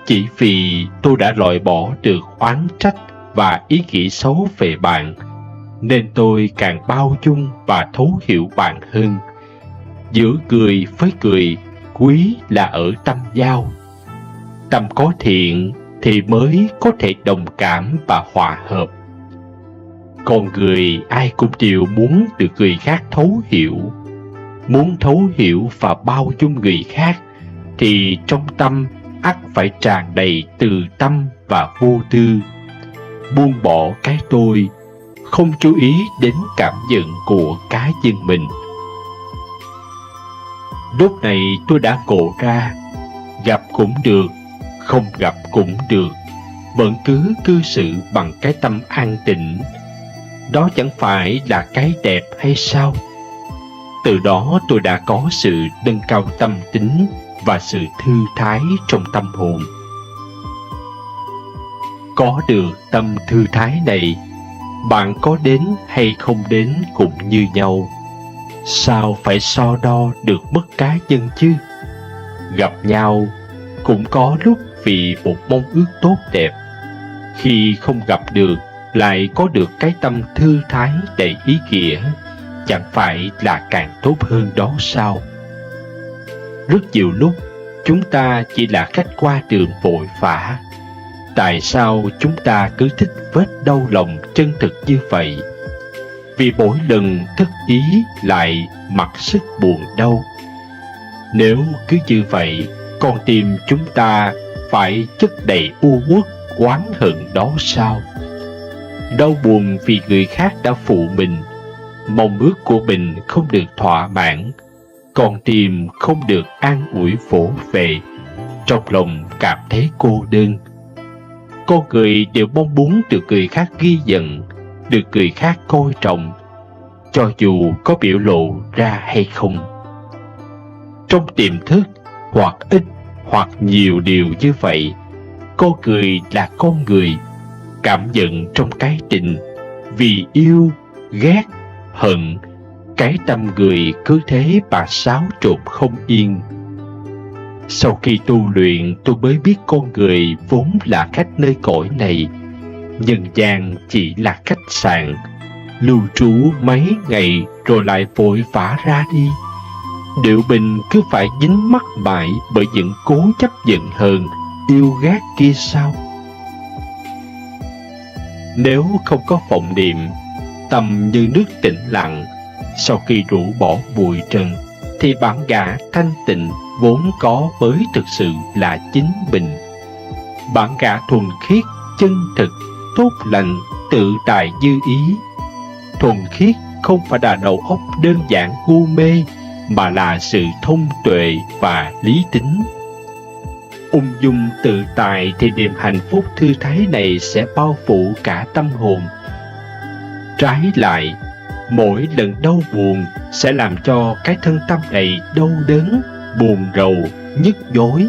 Chỉ vì tôi đã loại bỏ được oán trách và ý nghĩ xấu về bạn, nên tôi càng bao dung và thấu hiểu bạn hơn. Giữa người với người, quý là ở tâm giao. Tâm có thiện thì mới có thể đồng cảm và hòa hợp. Con người ai cũng đều muốn được người khác thấu hiểu. Muốn thấu hiểu và bao dung người khác thì trong tâm ắt phải tràn đầy từ tâm và vô tư. Buông bỏ cái tôi, không chú ý đến cảm nhận của cá nhân mình. Lúc này tôi đã ngộ ra, gặp cũng được, không gặp cũng được. vẫn cứ cư xử bằng cái tâm an tịnh, đó chẳng phải là cái đẹp hay sao? Từ đó tôi đã có sự nâng cao tâm tính và sự thư thái trong tâm hồn. Có được tâm thư thái này, bạn có đến hay không đến cũng như nhau. Sao phải so đo được mức cá nhân chứ? Gặp nhau cũng có lúc vì một mong ước tốt đẹp, khi không gặp được lại có được cái tâm thư thái đầy ý nghĩa, chẳng phải là càng tốt hơn đó sao? Rất nhiều lúc chúng ta chỉ là khách qua đường vội vã. Tại sao chúng ta cứ thích vết đau lòng chân thực như vậy? Vì mỗi lần thất ý lại mặc sức buồn đau. Nếu cứ như vậy, con tim chúng ta phải chất đầy u uất oán hận đó sao? Đau buồn vì người khác đã phụ mình, mong ước của mình không được thỏa mãn, con tim không được an ủi vỗ về, trong lòng cảm thấy cô đơn. Con người đều mong muốn được người khác ghi nhận, được người khác coi trọng, cho dù có biểu lộ ra hay không. Trong tiềm thức, hoặc ít hoặc nhiều điều như vậy, con người là con người, cảm nhận trong cái tình, vì yêu, ghét, hận, cái tâm người cứ thế mà xáo trộn không yên. Sau khi tu luyện, tôi mới biết con người vốn là khách nơi cõi này. Nhân gian chỉ là khách sạn, lưu trú mấy ngày rồi lại vội vã ra đi. Điệu bình cứ phải dính mắc mãi bởi những cố chấp giận hờn, yêu ghét kia sao? Nếu không có vọng niệm, tâm như nước tĩnh lặng, sau khi rũ bỏ bụi trần, thì bản ngã thanh tịnh vốn có mới thực sự là chính mình. Bản ngã thuần khiết, chân thực, tốt lành, tự tại như ý. Thuần khiết không phải là đầu óc đơn giản ngu mê, mà là sự thông tuệ và lý tính. Ung dung tự tại thì niềm hạnh phúc thư thái này sẽ bao phủ cả tâm hồn. Trái lại, mỗi lần đau buồn sẽ làm cho cái thân tâm này đau đớn, buồn rầu, nhức nhối,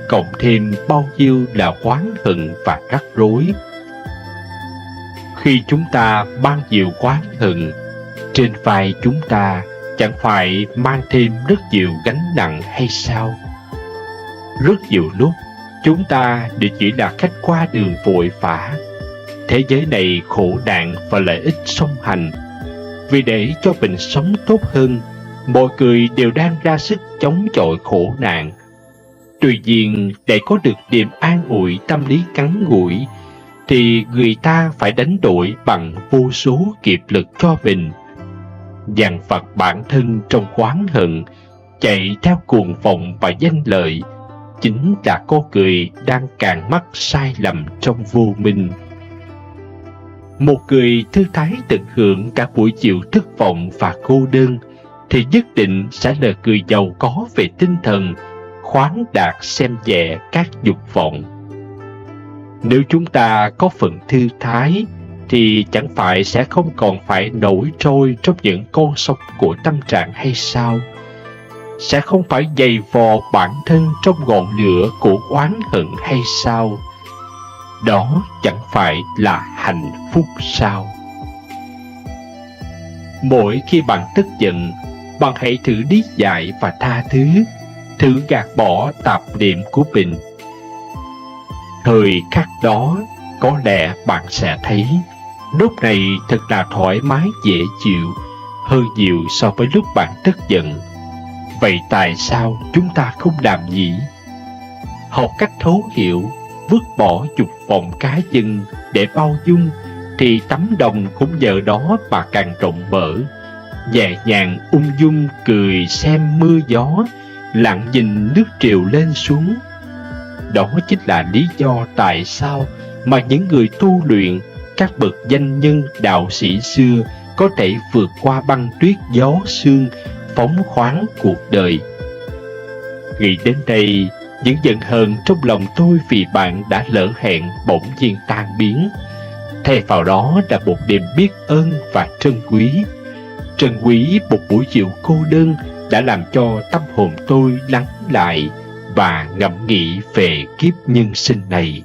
cộng thêm bao nhiêu là oán hận và rắc rối. Khi chúng ta mang nhiều oán hận, trên vai chúng ta chẳng phải mang thêm rất nhiều gánh nặng hay sao? Rất nhiều lúc, chúng ta đều chỉ là khách qua đường vội vã. Thế giới này khổ nạn và lợi ích song hành. Vì để cho mình sống tốt hơn, mọi người đều đang ra sức chống chọi khổ nạn. Tuy nhiên, để có được niềm an ủi tâm lý ngắn ngủi, thì người ta phải đánh đổi bằng vô số nghiệp lực cho mình. Dằn vặt bản thân trong oán hận, chạy theo cuồng vọng và danh lợi, chính là con người đang càng mắc sai lầm trong vô minh. Một người thư thái tận hưởng cả buổi chiều thất vọng và cô đơn, thì nhất định sẽ là người giàu có về tinh thần, khoáng đạt xem nhẹ các dục vọng. Nếu chúng ta có phần thư thái, thì chẳng phải sẽ không còn phải nổi trôi trong những con sông của tâm trạng hay sao? Sẽ không phải dày vò bản thân trong ngọn lửa của oán hận hay sao? Đó chẳng phải là hạnh phúc sao? Mỗi khi bạn tức giận, bạn hãy thử lý giải và tha thứ, thử gạt bỏ tạp niệm của mình. Thời khắc đó, có lẽ bạn sẽ thấy lúc này thật là thoải mái dễ chịu hơn nhiều so với lúc bạn tức giận. Vậy tại sao chúng ta không làm nhỉ? Học cách thấu hiểu, vứt bỏ dục vọng cá nhân để bao dung, thì tấm lòng cũng nhờ đó mà càng rộng mở, nhẹ nhàng ung dung cười xem mưa gió, lặng nhìn nước triều lên xuống. Đó chính là lý do tại sao mà những người tu luyện, các bậc danh nhân đạo sĩ xưa có thể vượt qua băng tuyết gió sương, phóng khoáng cuộc đời. Nghĩ đến đây, Những giận hờn trong lòng tôi vì bạn đã lỡ hẹn bỗng nhiên tan biến. Thay vào đó là một niềm biết ơn và trân quý. Trân quý một buổi chiều cô đơn đã làm cho tâm hồn tôi lắng lại và ngẫm nghĩ về kiếp nhân sinh này.